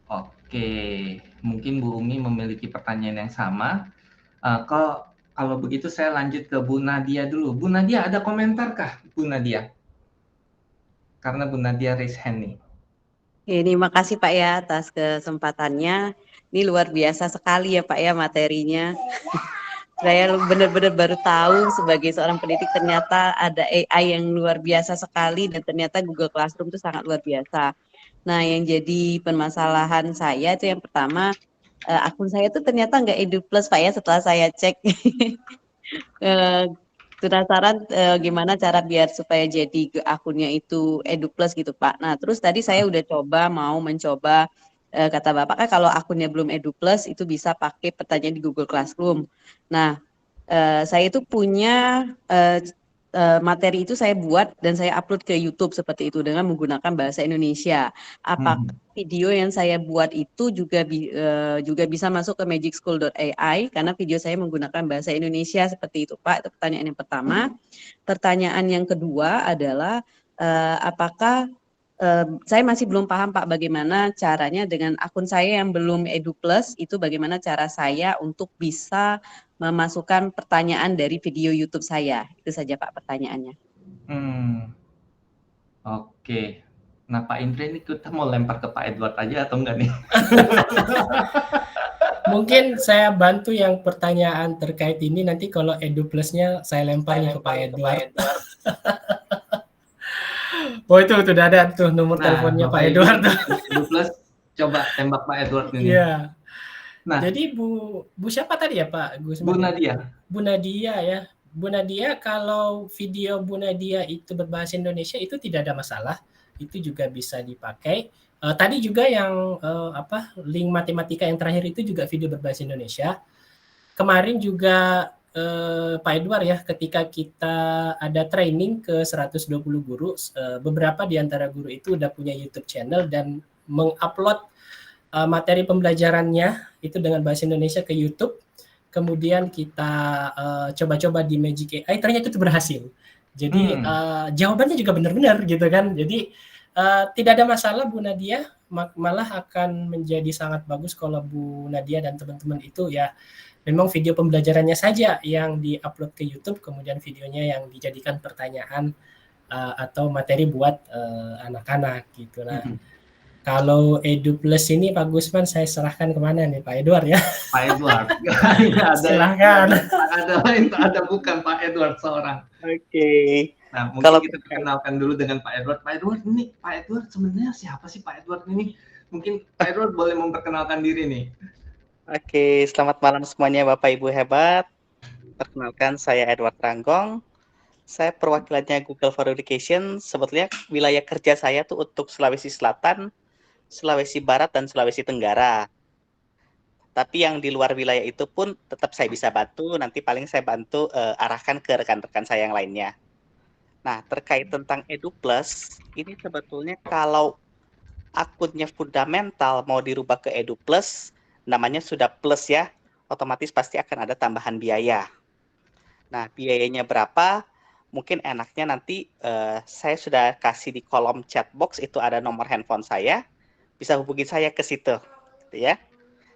Oke, mungkin Bu Umi memiliki pertanyaan yang sama. Kalau begitu saya lanjut ke Bu Nadia dulu. Bu Nadia ada komentar kah, Bu Nadia? Karena Bu Nadia raise hand nih. Ini makasih Pak ya atas kesempatannya. Ini luar biasa sekali ya Pak ya materinya. Saya benar-benar baru tahu sebagai seorang pendidik ternyata ada AI yang luar biasa sekali dan ternyata Google Classroom itu sangat luar biasa. Nah, yang jadi permasalahan saya itu yang pertama, akun saya itu ternyata nggak EduPlus Pak ya setelah saya cek. Penasaran gimana cara biar supaya jadi akunnya itu EduPlus gitu Pak. Nah, terus tadi saya udah mau mencoba kata Bapak kan kalau akunnya belum EduPlus itu bisa pakai pertanyaan di Google Classroom. Nah, saya itu punya materi itu saya buat dan saya upload ke YouTube seperti itu dengan menggunakan bahasa Indonesia. Apakah video yang saya buat itu juga bisa masuk ke magicschool.ai karena video saya menggunakan bahasa Indonesia seperti itu Pak. Itu pertanyaan yang pertama. Pertanyaan yang kedua adalah apakah saya masih belum paham Pak bagaimana caranya dengan akun saya yang belum EduPlus itu bagaimana cara saya untuk bisa memasukkan pertanyaan dari video YouTube saya. Itu saja Pak pertanyaannya. Oke. Nah Pak Indra ini kita mau lempar ke Pak Edward aja atau enggak nih? Mungkin saya bantu yang pertanyaan terkait ini, nanti kalau EduPlus-nya saya lempar ke Pak Edward. Oh itu udah ada tuh nomor teleponnya Pak Edward. EduPlus, coba tembak Pak Edward ini. Iya. Nah, jadi Bu siapa tadi ya Pak? Bu Nadia. Bu Nadia ya. Bu Nadia, kalau video Bu Nadia itu berbahasa Indonesia itu tidak ada masalah, itu juga bisa dipakai. Tadi juga yang link matematika yang terakhir itu juga video berbahasa Indonesia. Kemarin juga Pak Edward ya, ketika kita ada training ke 120 guru, beberapa di antara guru itu udah punya YouTube channel dan mengupload materi pembelajarannya itu dengan bahasa Indonesia ke YouTube. Kemudian kita coba-coba di Magic AI, ternyata itu berhasil. Jadi jawabannya juga benar-benar gitu kan. Jadi tidak ada masalah Bu Nadia, malah akan menjadi sangat bagus kalau Bu Nadia dan teman-teman itu ya memang video pembelajarannya saja yang diupload ke YouTube, kemudian videonya yang dijadikan pertanyaan atau materi buat anak-anak gitu. Nah, kalau EduPlus ini Pak Gusman saya serahkan kemana nih Pak Edward ya? Pak Edward. Silahkan. Ada bukan Pak Edward seorang. Oke. Nah, mungkin kita perkenalkan dulu dengan Pak Edward. Pak Edward ini, Pak Edward sebenarnya siapa sih Pak Edward ini? Mungkin Pak Edward boleh memperkenalkan diri nih. Oke, selamat malam semuanya Bapak Ibu hebat. Perkenalkan saya Edward Ranggong. Saya perwakilannya Google for Education. Sebetulnya wilayah kerja saya tuh untuk Sulawesi Selatan, Sulawesi Barat, dan Sulawesi Tenggara. Tapi yang di luar wilayah itu pun tetap saya bisa bantu. Nanti paling saya bantu arahkan ke rekan-rekan saya yang lainnya. Nah, terkait tentang EduPlus, ini sebetulnya kalau akunnya fundamental mau dirubah ke EduPlus, namanya sudah plus ya, otomatis pasti akan ada tambahan biaya. Nah, biayanya berapa? Mungkin enaknya nanti saya sudah kasih di kolom chat box, itu ada nomor handphone saya, bisa hubungi saya ke situ, gitu ya.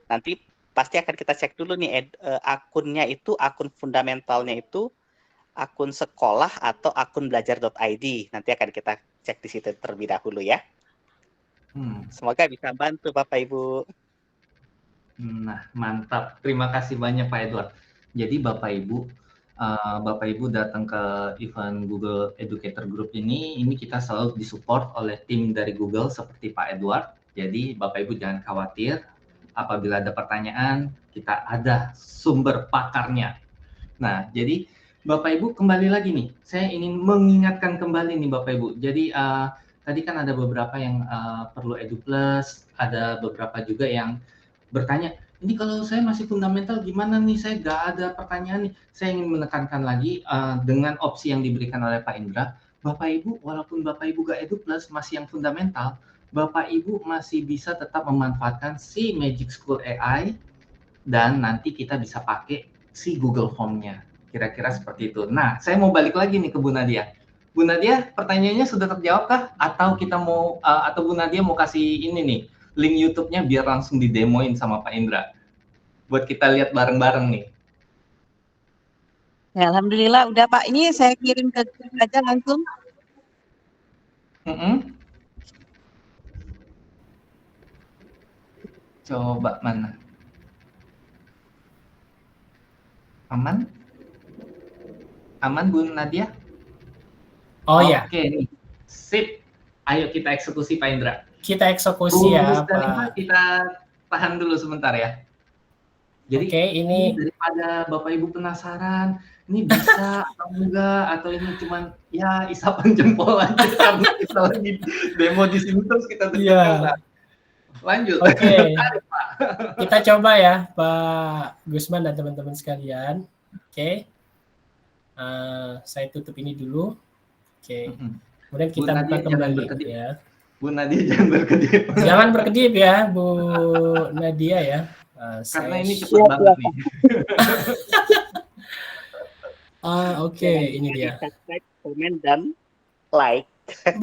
Nanti pasti akan kita cek dulu nih akunnya itu, akun fundamentalnya itu akun sekolah atau akun belajar.id. Nanti akan kita cek di situ terlebih dahulu ya. Semoga bisa bantu Bapak Ibu. Nah, mantap. Terima kasih banyak Pak Edward. Jadi Bapak Ibu, Bapak Ibu datang ke event Google Educator Group ini kita selalu disupport oleh tim dari Google seperti Pak Edward. Jadi Bapak Ibu jangan khawatir, apabila ada pertanyaan, kita ada sumber pakarnya. Nah, jadi Bapak Ibu kembali lagi nih, saya ingin mengingatkan kembali nih Bapak Ibu. Jadi tadi kan ada beberapa yang perlu EduPlus, ada beberapa juga yang bertanya, ini kalau saya masih fundamental gimana nih, saya nggak ada pertanyaan nih. Saya ingin menekankan lagi dengan opsi yang diberikan oleh Pak Indra, Bapak Ibu, walaupun Bapak Ibu nggak EduPlus, masih yang fundamental, Bapak Ibu masih bisa tetap memanfaatkan si Magic School AI, dan nanti kita bisa pakai si Google Form-nya. Kira-kira seperti itu. Nah, saya mau balik lagi nih ke Bu Nadia. Bu Nadia, pertanyaannya sudah terjawab kah? Atau kita mau, atau Bu Nadia mau kasih ini nih, link YouTube-nya biar langsung didemoin sama Pak Indra. Buat kita lihat bareng-bareng nih. Ya, alhamdulillah udah Pak. Ini saya kirim ke grup aja langsung. Coba mana? Aman? Aman Bu Nadia? Oh ya. Oke nih. Sip. Ayo kita eksekusi Pak Indra. Kita eksekusi ya, Pak. Kita tahan dulu sebentar ya. Jadi ini daripada Bapak Ibu penasaran, ini bisa atau enggak, atau ini cuman ya isapan jempol aja karena kita lagi demo di sini terus kita dengar. Lanjut. Oke. Kita coba ya Pak Gusman dan teman-teman sekalian. Oke. Saya tutup ini dulu. Oke. Kemudian kita buka kembali ya. Bu Nadia jangan berkedip. Jangan berkedip ya Bu Nadia ya. Karena ini cepat banget nih. Oke, ini dia. Subscribe, komen, dan like.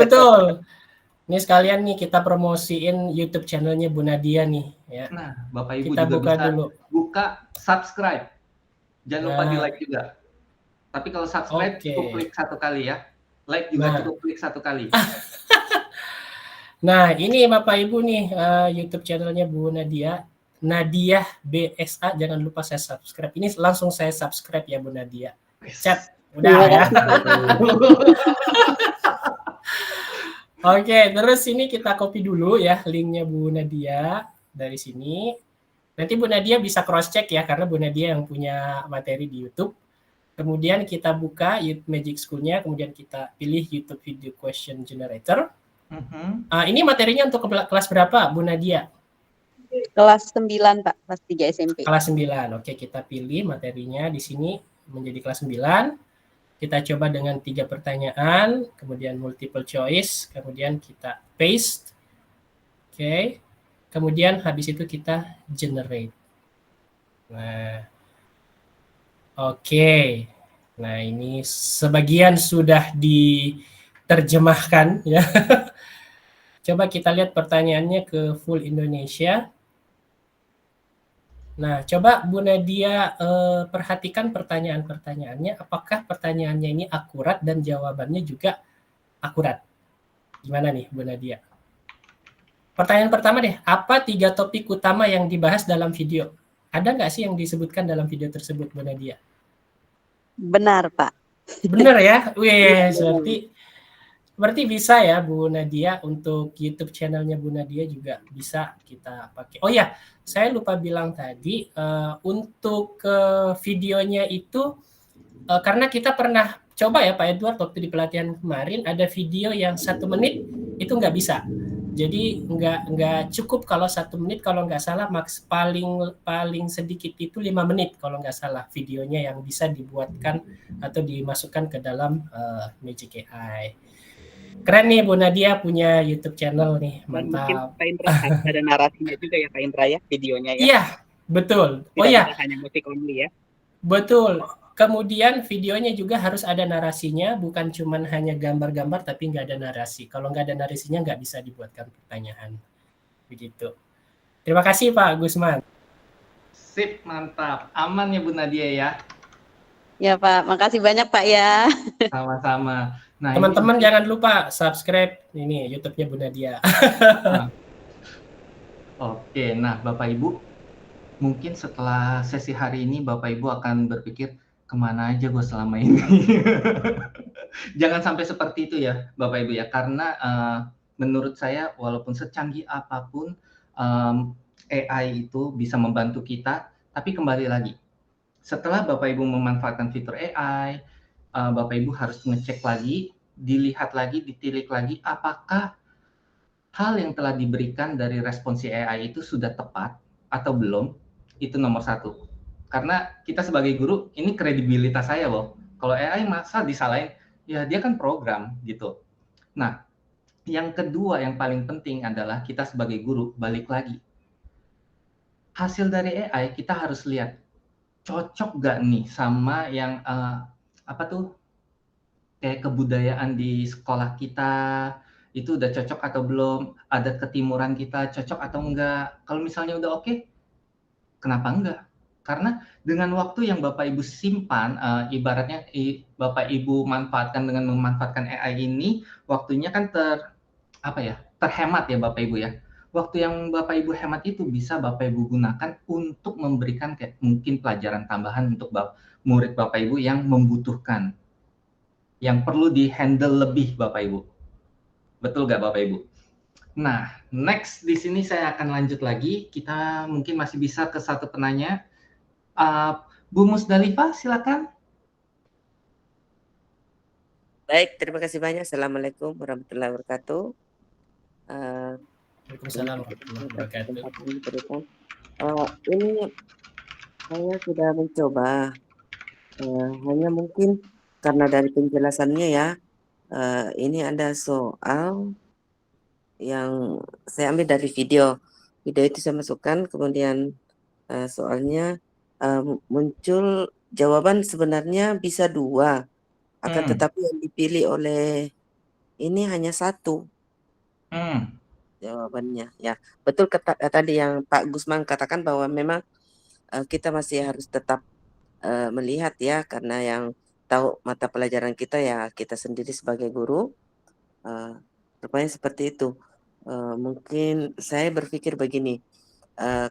Betul. Ini sekalian nih kita promosiin YouTube channelnya Bu Nadia nih ya. Nah, Bapak Ibu kita juga buka bisa dulu. Buka subscribe. Jangan lupa di like juga. Tapi kalau subscribe cukup klik 1 kali ya. Like juga cukup klik 1 kali. Nah, ini Bapak Ibu nih YouTube channelnya Bu Nadia. Nadia BSA, jangan lupa saya subscribe. Ini langsung saya subscribe ya Bu Nadia. Chat, udah ya. Oke, terus ini kita copy dulu ya linknya Bu Nadia dari sini. Nanti Bu Nadia bisa cross check ya karena Bu Nadia yang punya materi di YouTube. Kemudian kita buka YouTube Magic School-nya, kemudian kita pilih YouTube Video Question Generator. Ini materinya untuk kelas berapa Bu Nadia? Kelas 9 Pak, kelas 3 SMP. Kelas 9, oke kita pilih materinya di sini menjadi kelas 9. Kita coba dengan 3 pertanyaan, kemudian multiple choice, kemudian kita paste. Oke, kemudian habis itu kita generate. Nah, oke. Nah ini sebagian sudah diterjemahkan ya. Coba kita lihat pertanyaannya ke full Indonesia. Nah, coba Bu Nadia perhatikan pertanyaan-pertanyaannya. Apakah pertanyaannya ini akurat dan jawabannya juga akurat? Gimana nih Bu Nadia? Pertanyaan pertama deh, apa 3 topik utama yang dibahas dalam video? Ada nggak sih yang disebutkan dalam video tersebut Bu Nadia? Benar Pak. Benar ya? Wih, berarti bisa ya Bu Nadia, untuk YouTube channelnya Bu Nadia juga bisa kita pakai. Oh ya, saya lupa bilang tadi, untuk videonya itu, karena kita pernah coba ya Pak Edward waktu di pelatihan kemarin, ada video yang 1 menit itu nggak bisa. Jadi nggak cukup kalau 1 menit, kalau nggak salah paling sedikit itu 5 menit kalau nggak salah videonya yang bisa dibuatkan atau dimasukkan ke dalam Magic AI. Keren nih Bu Nadia punya YouTube channel nih, mantap. Mungkin Pak Indra ada narasinya juga ya Pak Indra ya, videonya ya. Iya, betul. Tidak oh iya, hanya musik only ya. Betul. Kemudian videonya juga harus ada narasinya, bukan cuman hanya gambar-gambar tapi nggak ada narasi. Kalau nggak ada narasinya nggak bisa dibuatkan pertanyaan. Begitu. Terima kasih Pak Gusman. Sip, mantap. Aman ya Bu Nadia ya. Ya Pak, makasih banyak Pak ya. Sama-sama. Nah, teman-teman jangan lupa subscribe ini YouTube-nya Bu Nadia. Oke, nah Bapak Ibu, mungkin setelah sesi hari ini Bapak Ibu akan berpikir, kemana aja gue selama ini. Jangan sampai seperti itu ya Bapak Ibu ya, karena menurut saya walaupun secanggih apapun AI itu bisa membantu kita, tapi kembali lagi, setelah Bapak Ibu memanfaatkan fitur AI, Bapak Ibu harus ngecek lagi, dilihat lagi, ditilik lagi, apakah hal yang telah diberikan dari responsi AI itu sudah tepat atau belum, itu nomor satu. Karena kita sebagai guru, ini kredibilitas saya loh. Kalau AI masa disalahin, ya dia kan program gitu. Nah, yang kedua yang paling penting adalah kita sebagai guru, balik lagi. Hasil dari AI kita harus lihat, cocok gak nih sama yang, kayak kebudayaan di sekolah kita, itu udah cocok atau belum, ada ketimuran kita cocok atau enggak. Kalau misalnya udah oke, kenapa enggak? Karena dengan waktu yang Bapak Ibu simpan, ibaratnya Bapak Ibu manfaatkan dengan memanfaatkan AI ini, waktunya kan terhemat ya Bapak Ibu ya. Waktu yang Bapak Ibu hemat itu bisa Bapak Ibu gunakan untuk memberikan kayak mungkin pelajaran tambahan untuk murid Bapak Ibu yang membutuhkan, yang perlu di-handle lebih Bapak Ibu. Betul nggak Bapak Ibu? Nah, next di sini saya akan lanjut lagi. Kita mungkin masih bisa ke satu penanya. Bu Musdalifah, silakan. Baik, terima kasih banyak. Assalamualaikum warahmatullahi wabarakatuh. Waalaikumsalam warahmatullahi wabarakatuh. Ini saya sudah mencoba, hanya mungkin karena dari penjelasannya ya, ini ada soal yang saya ambil dari video itu saya masukkan, kemudian soalnya muncul jawaban sebenarnya bisa 2, akan tetapi yang dipilih oleh ini hanya 1 jawabannya. Ya, betul tadi yang Pak Gusman katakan bahwa memang kita masih harus tetap melihat ya, karena yang tahu mata pelajaran kita ya kita sendiri sebagai guru. Rupanya seperti itu. Mungkin saya berpikir begini,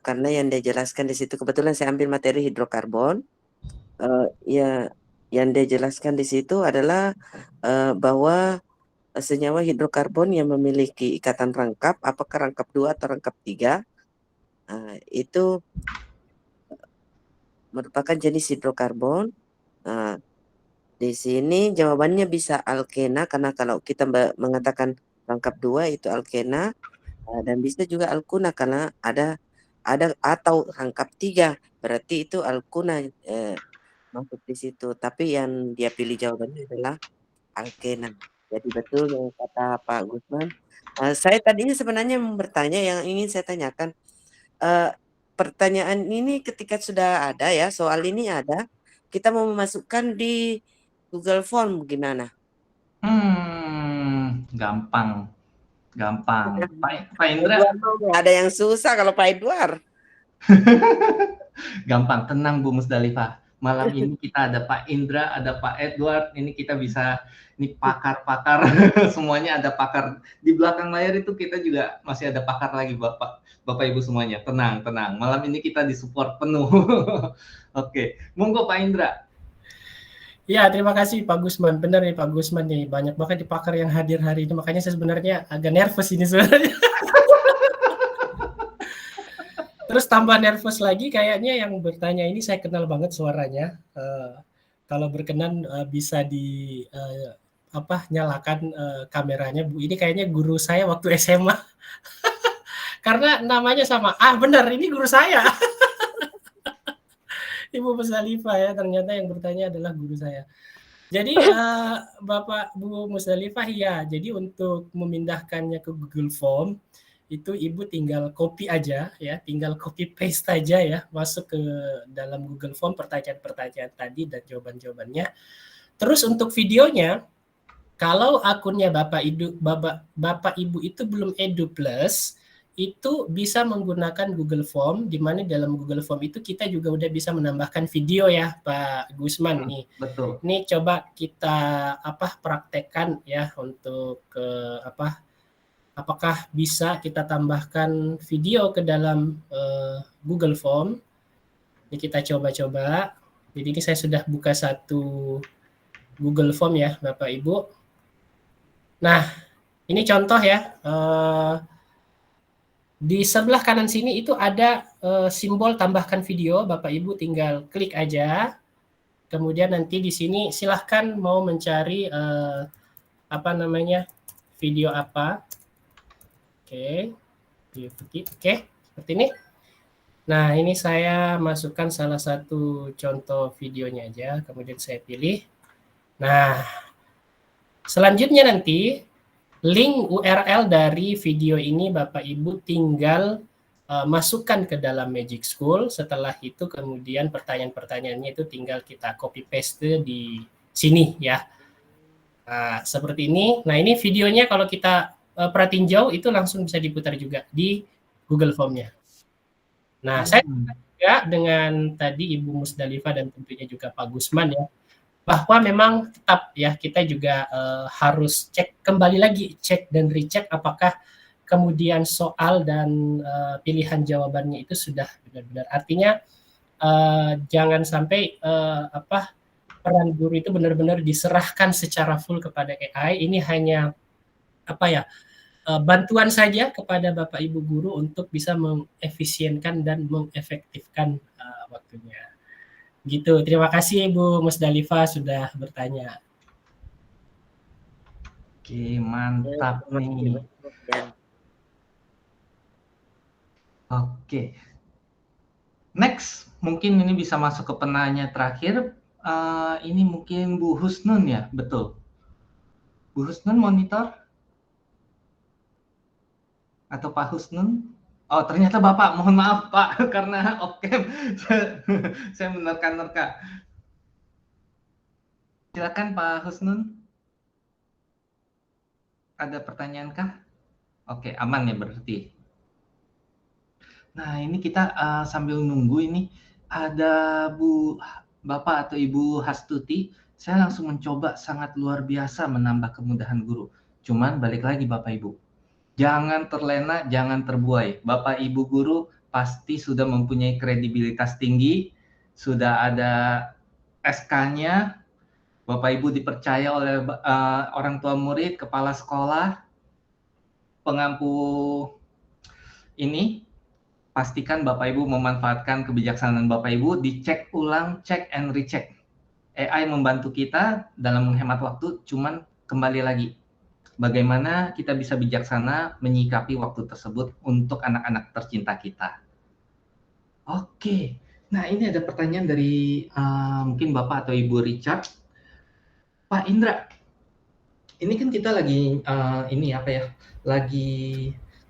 karena yang dia jelaskan di situ kebetulan saya ambil materi hidrokarbon, ya yang dia jelaskan di situ adalah bahwa senyawa hidrokarbon yang memiliki ikatan rangkap, apakah rangkap 2 atau rangkap 3, itu merupakan jenis hidrokarbon. Di sini jawabannya bisa alkena, karena kalau kita mengatakan rangkap 2 itu alkena, dan bisa juga alkuna karena ada atau rangkap 3 berarti itu alkuna masuk di situ. Tapi yang dia pilih jawabannya adalah alkena. Jadi betul yang kata Pak Gusman. Saya tadinya sebenarnya bertanya, yang ingin saya tanyakan, pertanyaan ini ketika sudah ada ya, soal ini ada, kita mau memasukkan di Google Form gimana? Gampang. Pak Indra. Ada yang susah kalau Pak Edward. Gampang, tenang Bu Musdalifah. Malam ini kita ada Pak Indra, ada Pak Edward. Ini kita bisa, ini pakar-pakar, semuanya ada pakar. Di belakang layar itu kita juga masih ada pakar lagi Bapak Ibu semuanya. Tenang. Malam ini kita disupport penuh. Oke, monggo Pak Indra. Ya, terima kasih Pak Gusman. Benar nih Pak Gusman nih, banyak banget di pakar yang hadir hari ini. Makanya saya sebenarnya agak nervous ini sebenarnya. Terus tambah nervous lagi kayaknya yang bertanya ini saya kenal banget suaranya. Kalau berkenan bisa nyalakan kameranya Bu. Ini kayaknya guru saya waktu SMA. Karena namanya sama. Benar, ini guru saya. Ibu Musdalifah ya, ternyata yang bertanya adalah guru saya. Jadi Bapak Bu Musdalifah ya, jadi untuk memindahkannya ke Google Form itu Ibu tinggal copy aja ya, tinggal copy paste aja ya, masuk ke dalam Google Form pertanyaan-pertanyaan tadi dan jawaban-jawabannya. Terus untuk videonya, kalau akunnya Bapak Ibu itu belum EduPlus, itu bisa menggunakan Google Form, di mana dalam Google Form itu kita juga udah bisa menambahkan video ya Pak Gusman nih. Betul. Ini coba kita praktekkan ya untuk apakah bisa kita tambahkan video ke dalam Google Form. Ini kita coba-coba. Jadi ini saya sudah buka satu Google Form ya Bapak Ibu. Nah, ini contoh ya. Di sebelah kanan sini itu ada simbol tambahkan video, Bapak Ibu tinggal klik aja. Kemudian nanti di sini silahkan mau mencari video apa. Oke, seperti ini. Nah, ini saya masukkan salah satu contoh videonya aja, kemudian saya pilih. Nah, selanjutnya nanti link URL dari video ini Bapak Ibu tinggal masukkan ke dalam Magic School. Setelah itu kemudian pertanyaan-pertanyaannya itu tinggal kita copy paste di sini ya. Nah, seperti ini. Nah, ini videonya kalau kita perhatiin jauh itu langsung bisa diputar juga di Google Form-nya. Nah, saya juga dengan tadi Ibu Musdalifah dan tentunya juga Pak Gusman ya, bahwa memang tetap ya kita juga harus cek kembali lagi, cek dan recheck apakah kemudian soal dan pilihan jawabannya itu sudah benar-benar. Artinya jangan sampai peran guru itu benar-benar diserahkan secara full kepada AI. Ini hanya bantuan saja kepada Bapak Ibu guru untuk bisa mengefisienkan dan mengefektifkan waktunya. Gitu. Terima kasih Ibu Musdalifah sudah bertanya. Oke, mantap nih. Oke. Next, mungkin ini bisa masuk ke penanya terakhir. Ini mungkin Bu Husnun ya, betul. Bu Husnun monitor? Atau Pak Husnun? Oh, ternyata Bapak. Mohon maaf Pak, karena off-cam saya menerka-nerka. Silakan Pak Husnun. Ada pertanyaan kah? Oke, aman ya berarti. Nah, ini kita sambil nunggu ini ada Bapak atau Ibu Hastuti. Saya langsung mencoba, sangat luar biasa menambah kemudahan guru. Cuman balik lagi Bapak Ibu. Jangan terlena, jangan terbuai. Bapak Ibu guru pasti sudah mempunyai kredibilitas tinggi, sudah ada SK-nya, Bapak Ibu dipercaya oleh orang tua murid, kepala sekolah, pengampu ini. Pastikan Bapak Ibu memanfaatkan kebijaksanaan Bapak Ibu, dicek ulang, check and recheck. AI membantu kita dalam menghemat waktu, cuman kembali lagi. Bagaimana kita bisa bijaksana menyikapi waktu tersebut untuk anak-anak tercinta kita. Oke, nah ini ada pertanyaan dari mungkin Bapak atau Ibu Richard. Pak Indra, ini kan kita lagi lagi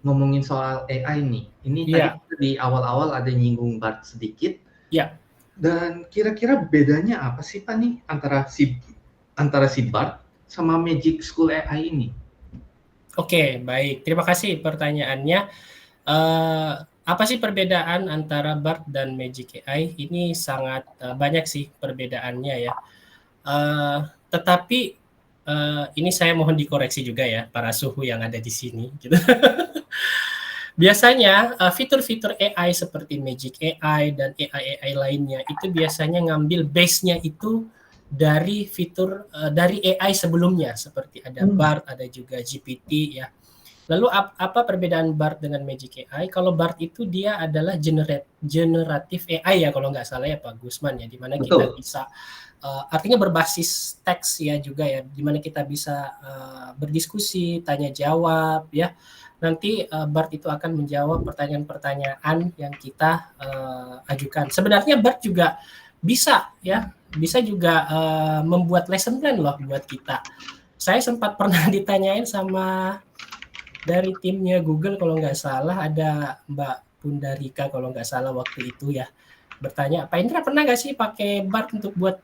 ngomongin soal AI nih. Ini tadi di awal-awal ada nyinggung BART sedikit. Ya. Dan kira-kira bedanya apa sih Pak nih antara si BART sama Magic School AI ini? Oke, baik. Terima kasih pertanyaannya. Apa sih perbedaan antara BART dan Magic AI? Ini sangat banyak sih perbedaannya ya. Tetapi ini saya mohon dikoreksi juga ya para suhu yang ada di sini. Gitu. Biasanya fitur-fitur AI seperti Magic AI dan AI lainnya itu biasanya ngambil base-nya itu dari fitur dari AI sebelumnya seperti ada BART, ada juga GPT ya. Lalu apa perbedaan BART dengan Magic AI? Kalau BART itu dia adalah generatif AI ya kalau nggak salah ya Pak Gusman ya, di mana kita bisa artinya berbasis teks ya juga ya, di mana kita bisa berdiskusi, tanya jawab ya. Nanti BART itu akan menjawab pertanyaan-pertanyaan yang kita ajukan. Sebenarnya BART juga bisa ya, bisa juga membuat lesson plan loh buat kita. Saya sempat pernah ditanyain sama dari timnya Google kalau nggak salah, ada Mbak Pundarika kalau nggak salah waktu itu ya, bertanya, Pak Indra pernah nggak sih pakai BART untuk buat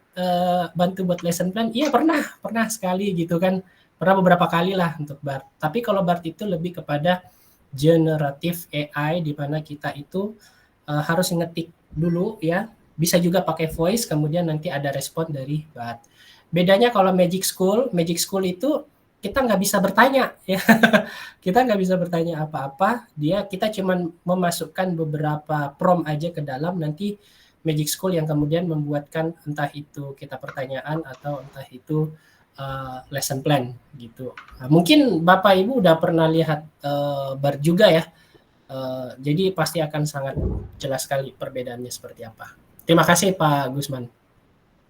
bantu buat lesson plan? Iya pernah sekali gitu kan. Pernah beberapa kali lah untuk BART. Tapi kalau BART itu lebih kepada generatif AI di mana kita itu harus ngetik dulu ya. Bisa juga pakai voice, kemudian nanti ada respon dari BART. Bedanya kalau Magic School itu kita nggak bisa bertanya ya. Kita nggak bisa bertanya apa-apa. Kita cuma memasukkan beberapa prompt aja ke dalam, nanti Magic School yang kemudian membuatkan entah itu kita pertanyaan atau entah itu lesson plan gitu. Nah, mungkin Bapak Ibu udah pernah lihat bar juga ya. Jadi pasti akan sangat jelas sekali perbedaannya seperti apa. Terima kasih Pak Gusman.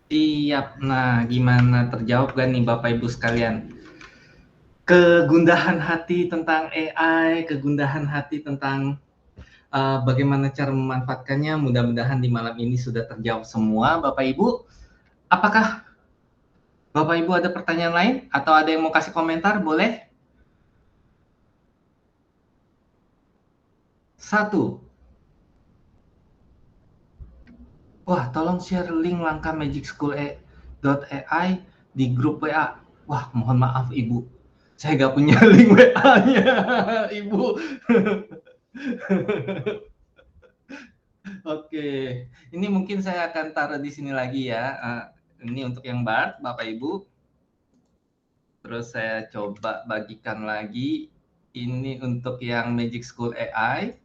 Siap. Nah, gimana terjawab gak nih Bapak Ibu sekalian? Kegundahan hati tentang AI, kegundahan hati tentang bagaimana cara memanfaatkannya, mudah-mudahan di malam ini sudah terjawab semua Bapak Ibu. Apakah Bapak Ibu ada pertanyaan lain atau ada yang mau kasih komentar? Boleh? 1. Wah, tolong share link langkah magicschool.ai di grup WA. Wah, mohon maaf Ibu. Saya nggak punya link WA-nya, Ibu. Oke, ini mungkin saya akan taruh di sini lagi ya. Ini untuk yang BART, Bapak Ibu. Terus saya coba bagikan lagi. Ini untuk yang Magic School AI.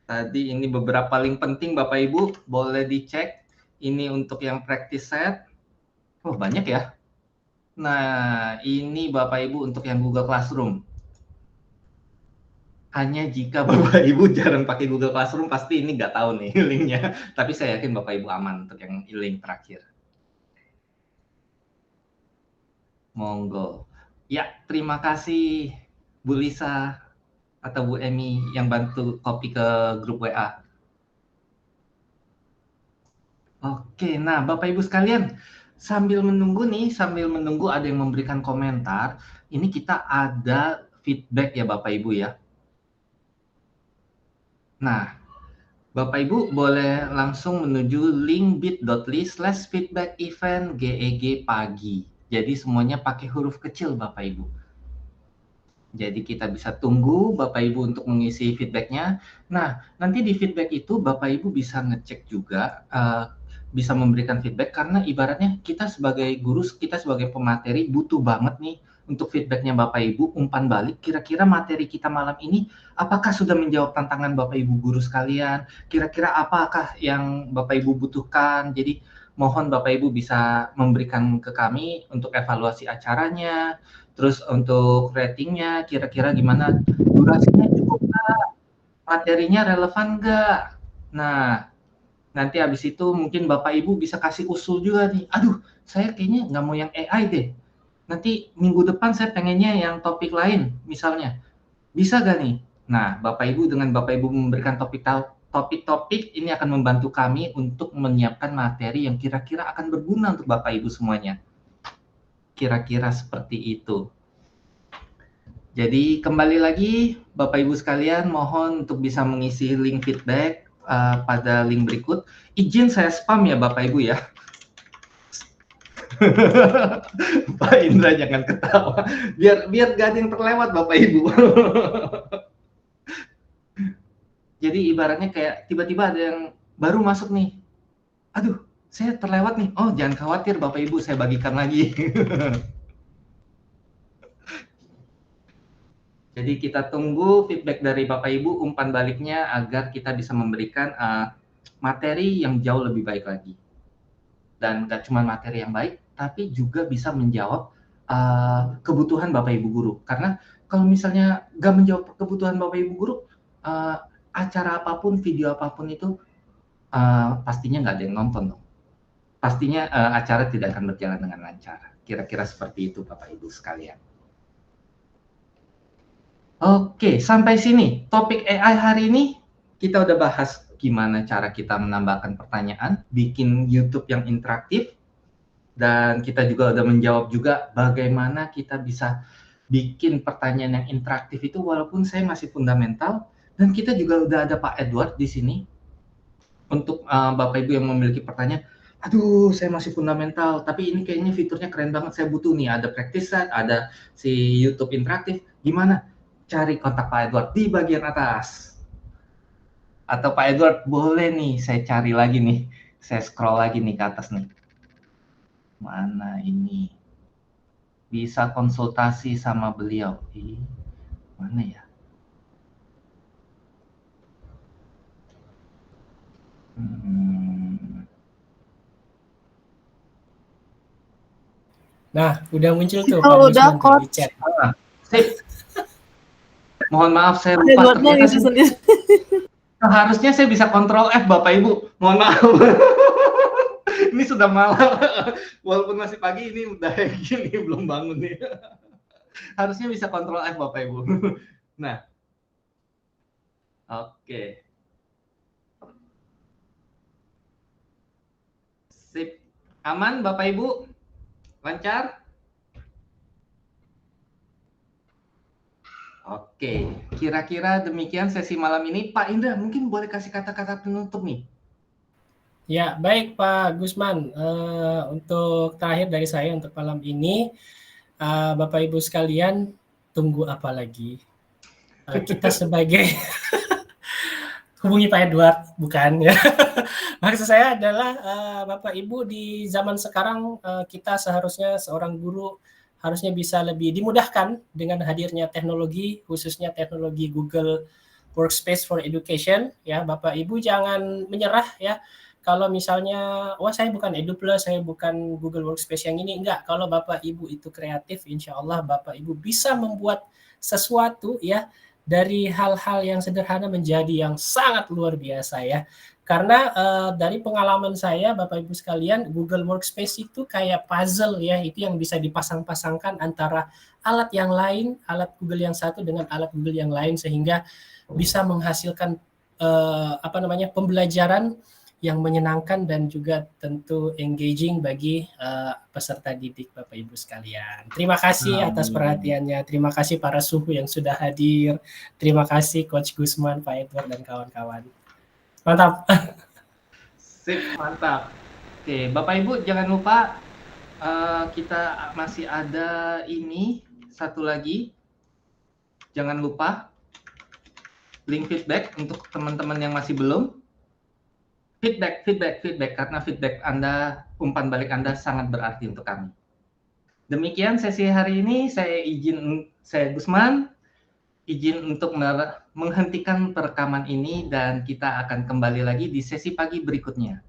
Tadi ini beberapa link penting Bapak Ibu, boleh dicek. Ini untuk yang practice set. Oh, banyak ya. Nah, ini Bapak Ibu untuk yang Google Classroom. Hanya jika Bapak Ibu jarang pakai Google Classroom, pasti ini nggak tahu nih linknya. Tapi saya yakin Bapak Ibu aman untuk yang link terakhir. Monggo. Ya, terima kasih Bu Lisa atau Bu Emi yang bantu copy ke grup WA. Oke, nah Bapak Ibu sekalian, sambil menunggu ada yang memberikan komentar, ini kita ada feedback ya Bapak Ibu ya. Nah, Bapak Ibu boleh langsung menuju link bit.ly/feedback event GEG pagi. Jadi semuanya pakai huruf kecil Bapak Ibu. Jadi kita bisa tunggu Bapak Ibu untuk mengisi feedbacknya. Nah, nanti di feedback itu Bapak Ibu bisa ngecek juga, bisa memberikan feedback karena ibaratnya kita sebagai guru, kita sebagai pemateri butuh banget nih untuk feedbacknya Bapak Ibu, umpan balik kira-kira materi kita malam ini apakah sudah menjawab tantangan Bapak Ibu guru sekalian, kira-kira apakah yang Bapak Ibu butuhkan. Jadi mohon Bapak Ibu bisa memberikan ke kami untuk evaluasi acaranya, terus untuk ratingnya kira-kira gimana, durasinya cukup nggak, materinya relevan nggak. Nah, nanti habis itu mungkin Bapak Ibu bisa kasih usul juga nih, aduh saya kayaknya nggak mau yang AI deh, nanti minggu depan saya pengennya yang topik lain misalnya, bisa gak nih? Nah Bapak Ibu, dengan Bapak Ibu memberikan topik-topik ini akan membantu kami untuk menyiapkan materi yang kira-kira akan berguna untuk Bapak Ibu semuanya. Kira-kira seperti itu. Jadi kembali lagi Bapak Ibu sekalian, mohon untuk bisa mengisi link feedback pada link berikut. Izin saya spam ya Bapak Ibu ya. Pak Indra jangan ketawa. Biar gak ada yang terlewat Bapak Ibu. Jadi ibaratnya kayak tiba-tiba ada yang baru masuk nih. Aduh, saya terlewat nih. Oh, jangan khawatir Bapak Ibu, saya bagikan lagi. Jadi kita tunggu feedback dari Bapak Ibu, umpan baliknya agar kita bisa memberikan materi yang jauh lebih baik lagi. Dan nggak cuma materi yang baik, tapi juga bisa menjawab kebutuhan Bapak Ibu guru. Karena kalau misalnya nggak menjawab kebutuhan Bapak Ibu guru, acara apapun, video apapun itu pastinya nggak ada yang nonton dong. Pastinya acara tidak akan berjalan dengan lancar. Kira-kira seperti itu Bapak Ibu sekalian. Oke, sampai sini topik AI hari ini kita udah bahas gimana cara kita menambahkan pertanyaan, bikin YouTube yang interaktif, dan kita juga udah menjawab juga bagaimana kita bisa bikin pertanyaan yang interaktif itu walaupun saya masih fundamental, dan kita juga udah ada Pak Edward di sini untuk Bapak Ibu yang memiliki pertanyaan, aduh saya masih fundamental, tapi ini kayaknya fiturnya keren banget, saya butuh nih, ada practice set, ada si YouTube interaktif, gimana? Cari kontak Pak Edward di bagian atas. Atau Pak Edward boleh nih, saya cari lagi nih, saya scroll lagi nih ke atas nih. Mana ini? Bisa konsultasi sama beliau. Mana ya? Nah, udah muncul tuh Pak Oh, Gusman udah tuh di coach. chat. Sip. Mohon maaf saya Ada lupa, Edwardnya ternyata gitu sendiri. seharusnya saya bisa kontrol F Bapak Ibu. Mohon maaf. Ini sudah malam. Walaupun masih pagi ini udah gini belum bangun nih. Harusnya bisa kontrol F Bapak Ibu. Nah, oke. Sip. Aman Bapak Ibu? Lancar? Oke, kira-kira demikian sesi malam ini. Pak Indra, mungkin boleh kasih kata-kata penutup nih. Ya, baik Pak Gusman. Untuk terakhir dari saya untuk malam ini, Bapak Ibu sekalian, tunggu apa lagi? Kita sebagai hubungi Pak Edward, bukan ya. Maksud saya adalah Bapak Ibu di zaman sekarang kita seharusnya seorang guru harusnya bisa lebih dimudahkan dengan hadirnya teknologi, khususnya teknologi Google Workspace for Education. Ya, Bapak Ibu jangan menyerah ya. Kalau misalnya, wah saya bukan EduPlus, saya bukan Google Workspace yang ini, enggak. Kalau Bapak Ibu itu kreatif, insya Allah Bapak Ibu bisa membuat sesuatu ya dari hal-hal yang sederhana menjadi yang sangat luar biasa ya. Karena dari pengalaman saya Bapak Ibu sekalian, Google Workspace itu kayak puzzle ya, itu yang bisa dipasang-pasangkan antara alat yang lain, alat Google yang satu dengan alat Google yang lain sehingga bisa menghasilkan pembelajaran yang menyenangkan dan juga tentu engaging bagi peserta didik Bapak Ibu sekalian. Terima kasih atas perhatiannya. Terima kasih para suhu yang sudah hadir. Terima kasih Coach Gusman, Pak Edward dan kawan-kawan. Mantap. Sip, mantap. Oke, Bapak Ibu jangan lupa kita masih ada ini satu lagi. Jangan lupa link feedback untuk teman-teman yang masih belum. Feedback karena feedback Anda, umpan balik Anda sangat berarti untuk kami. Demikian sesi hari ini, saya Gusman izin untuk menghentikan perekaman ini dan kita akan kembali lagi di sesi pagi berikutnya.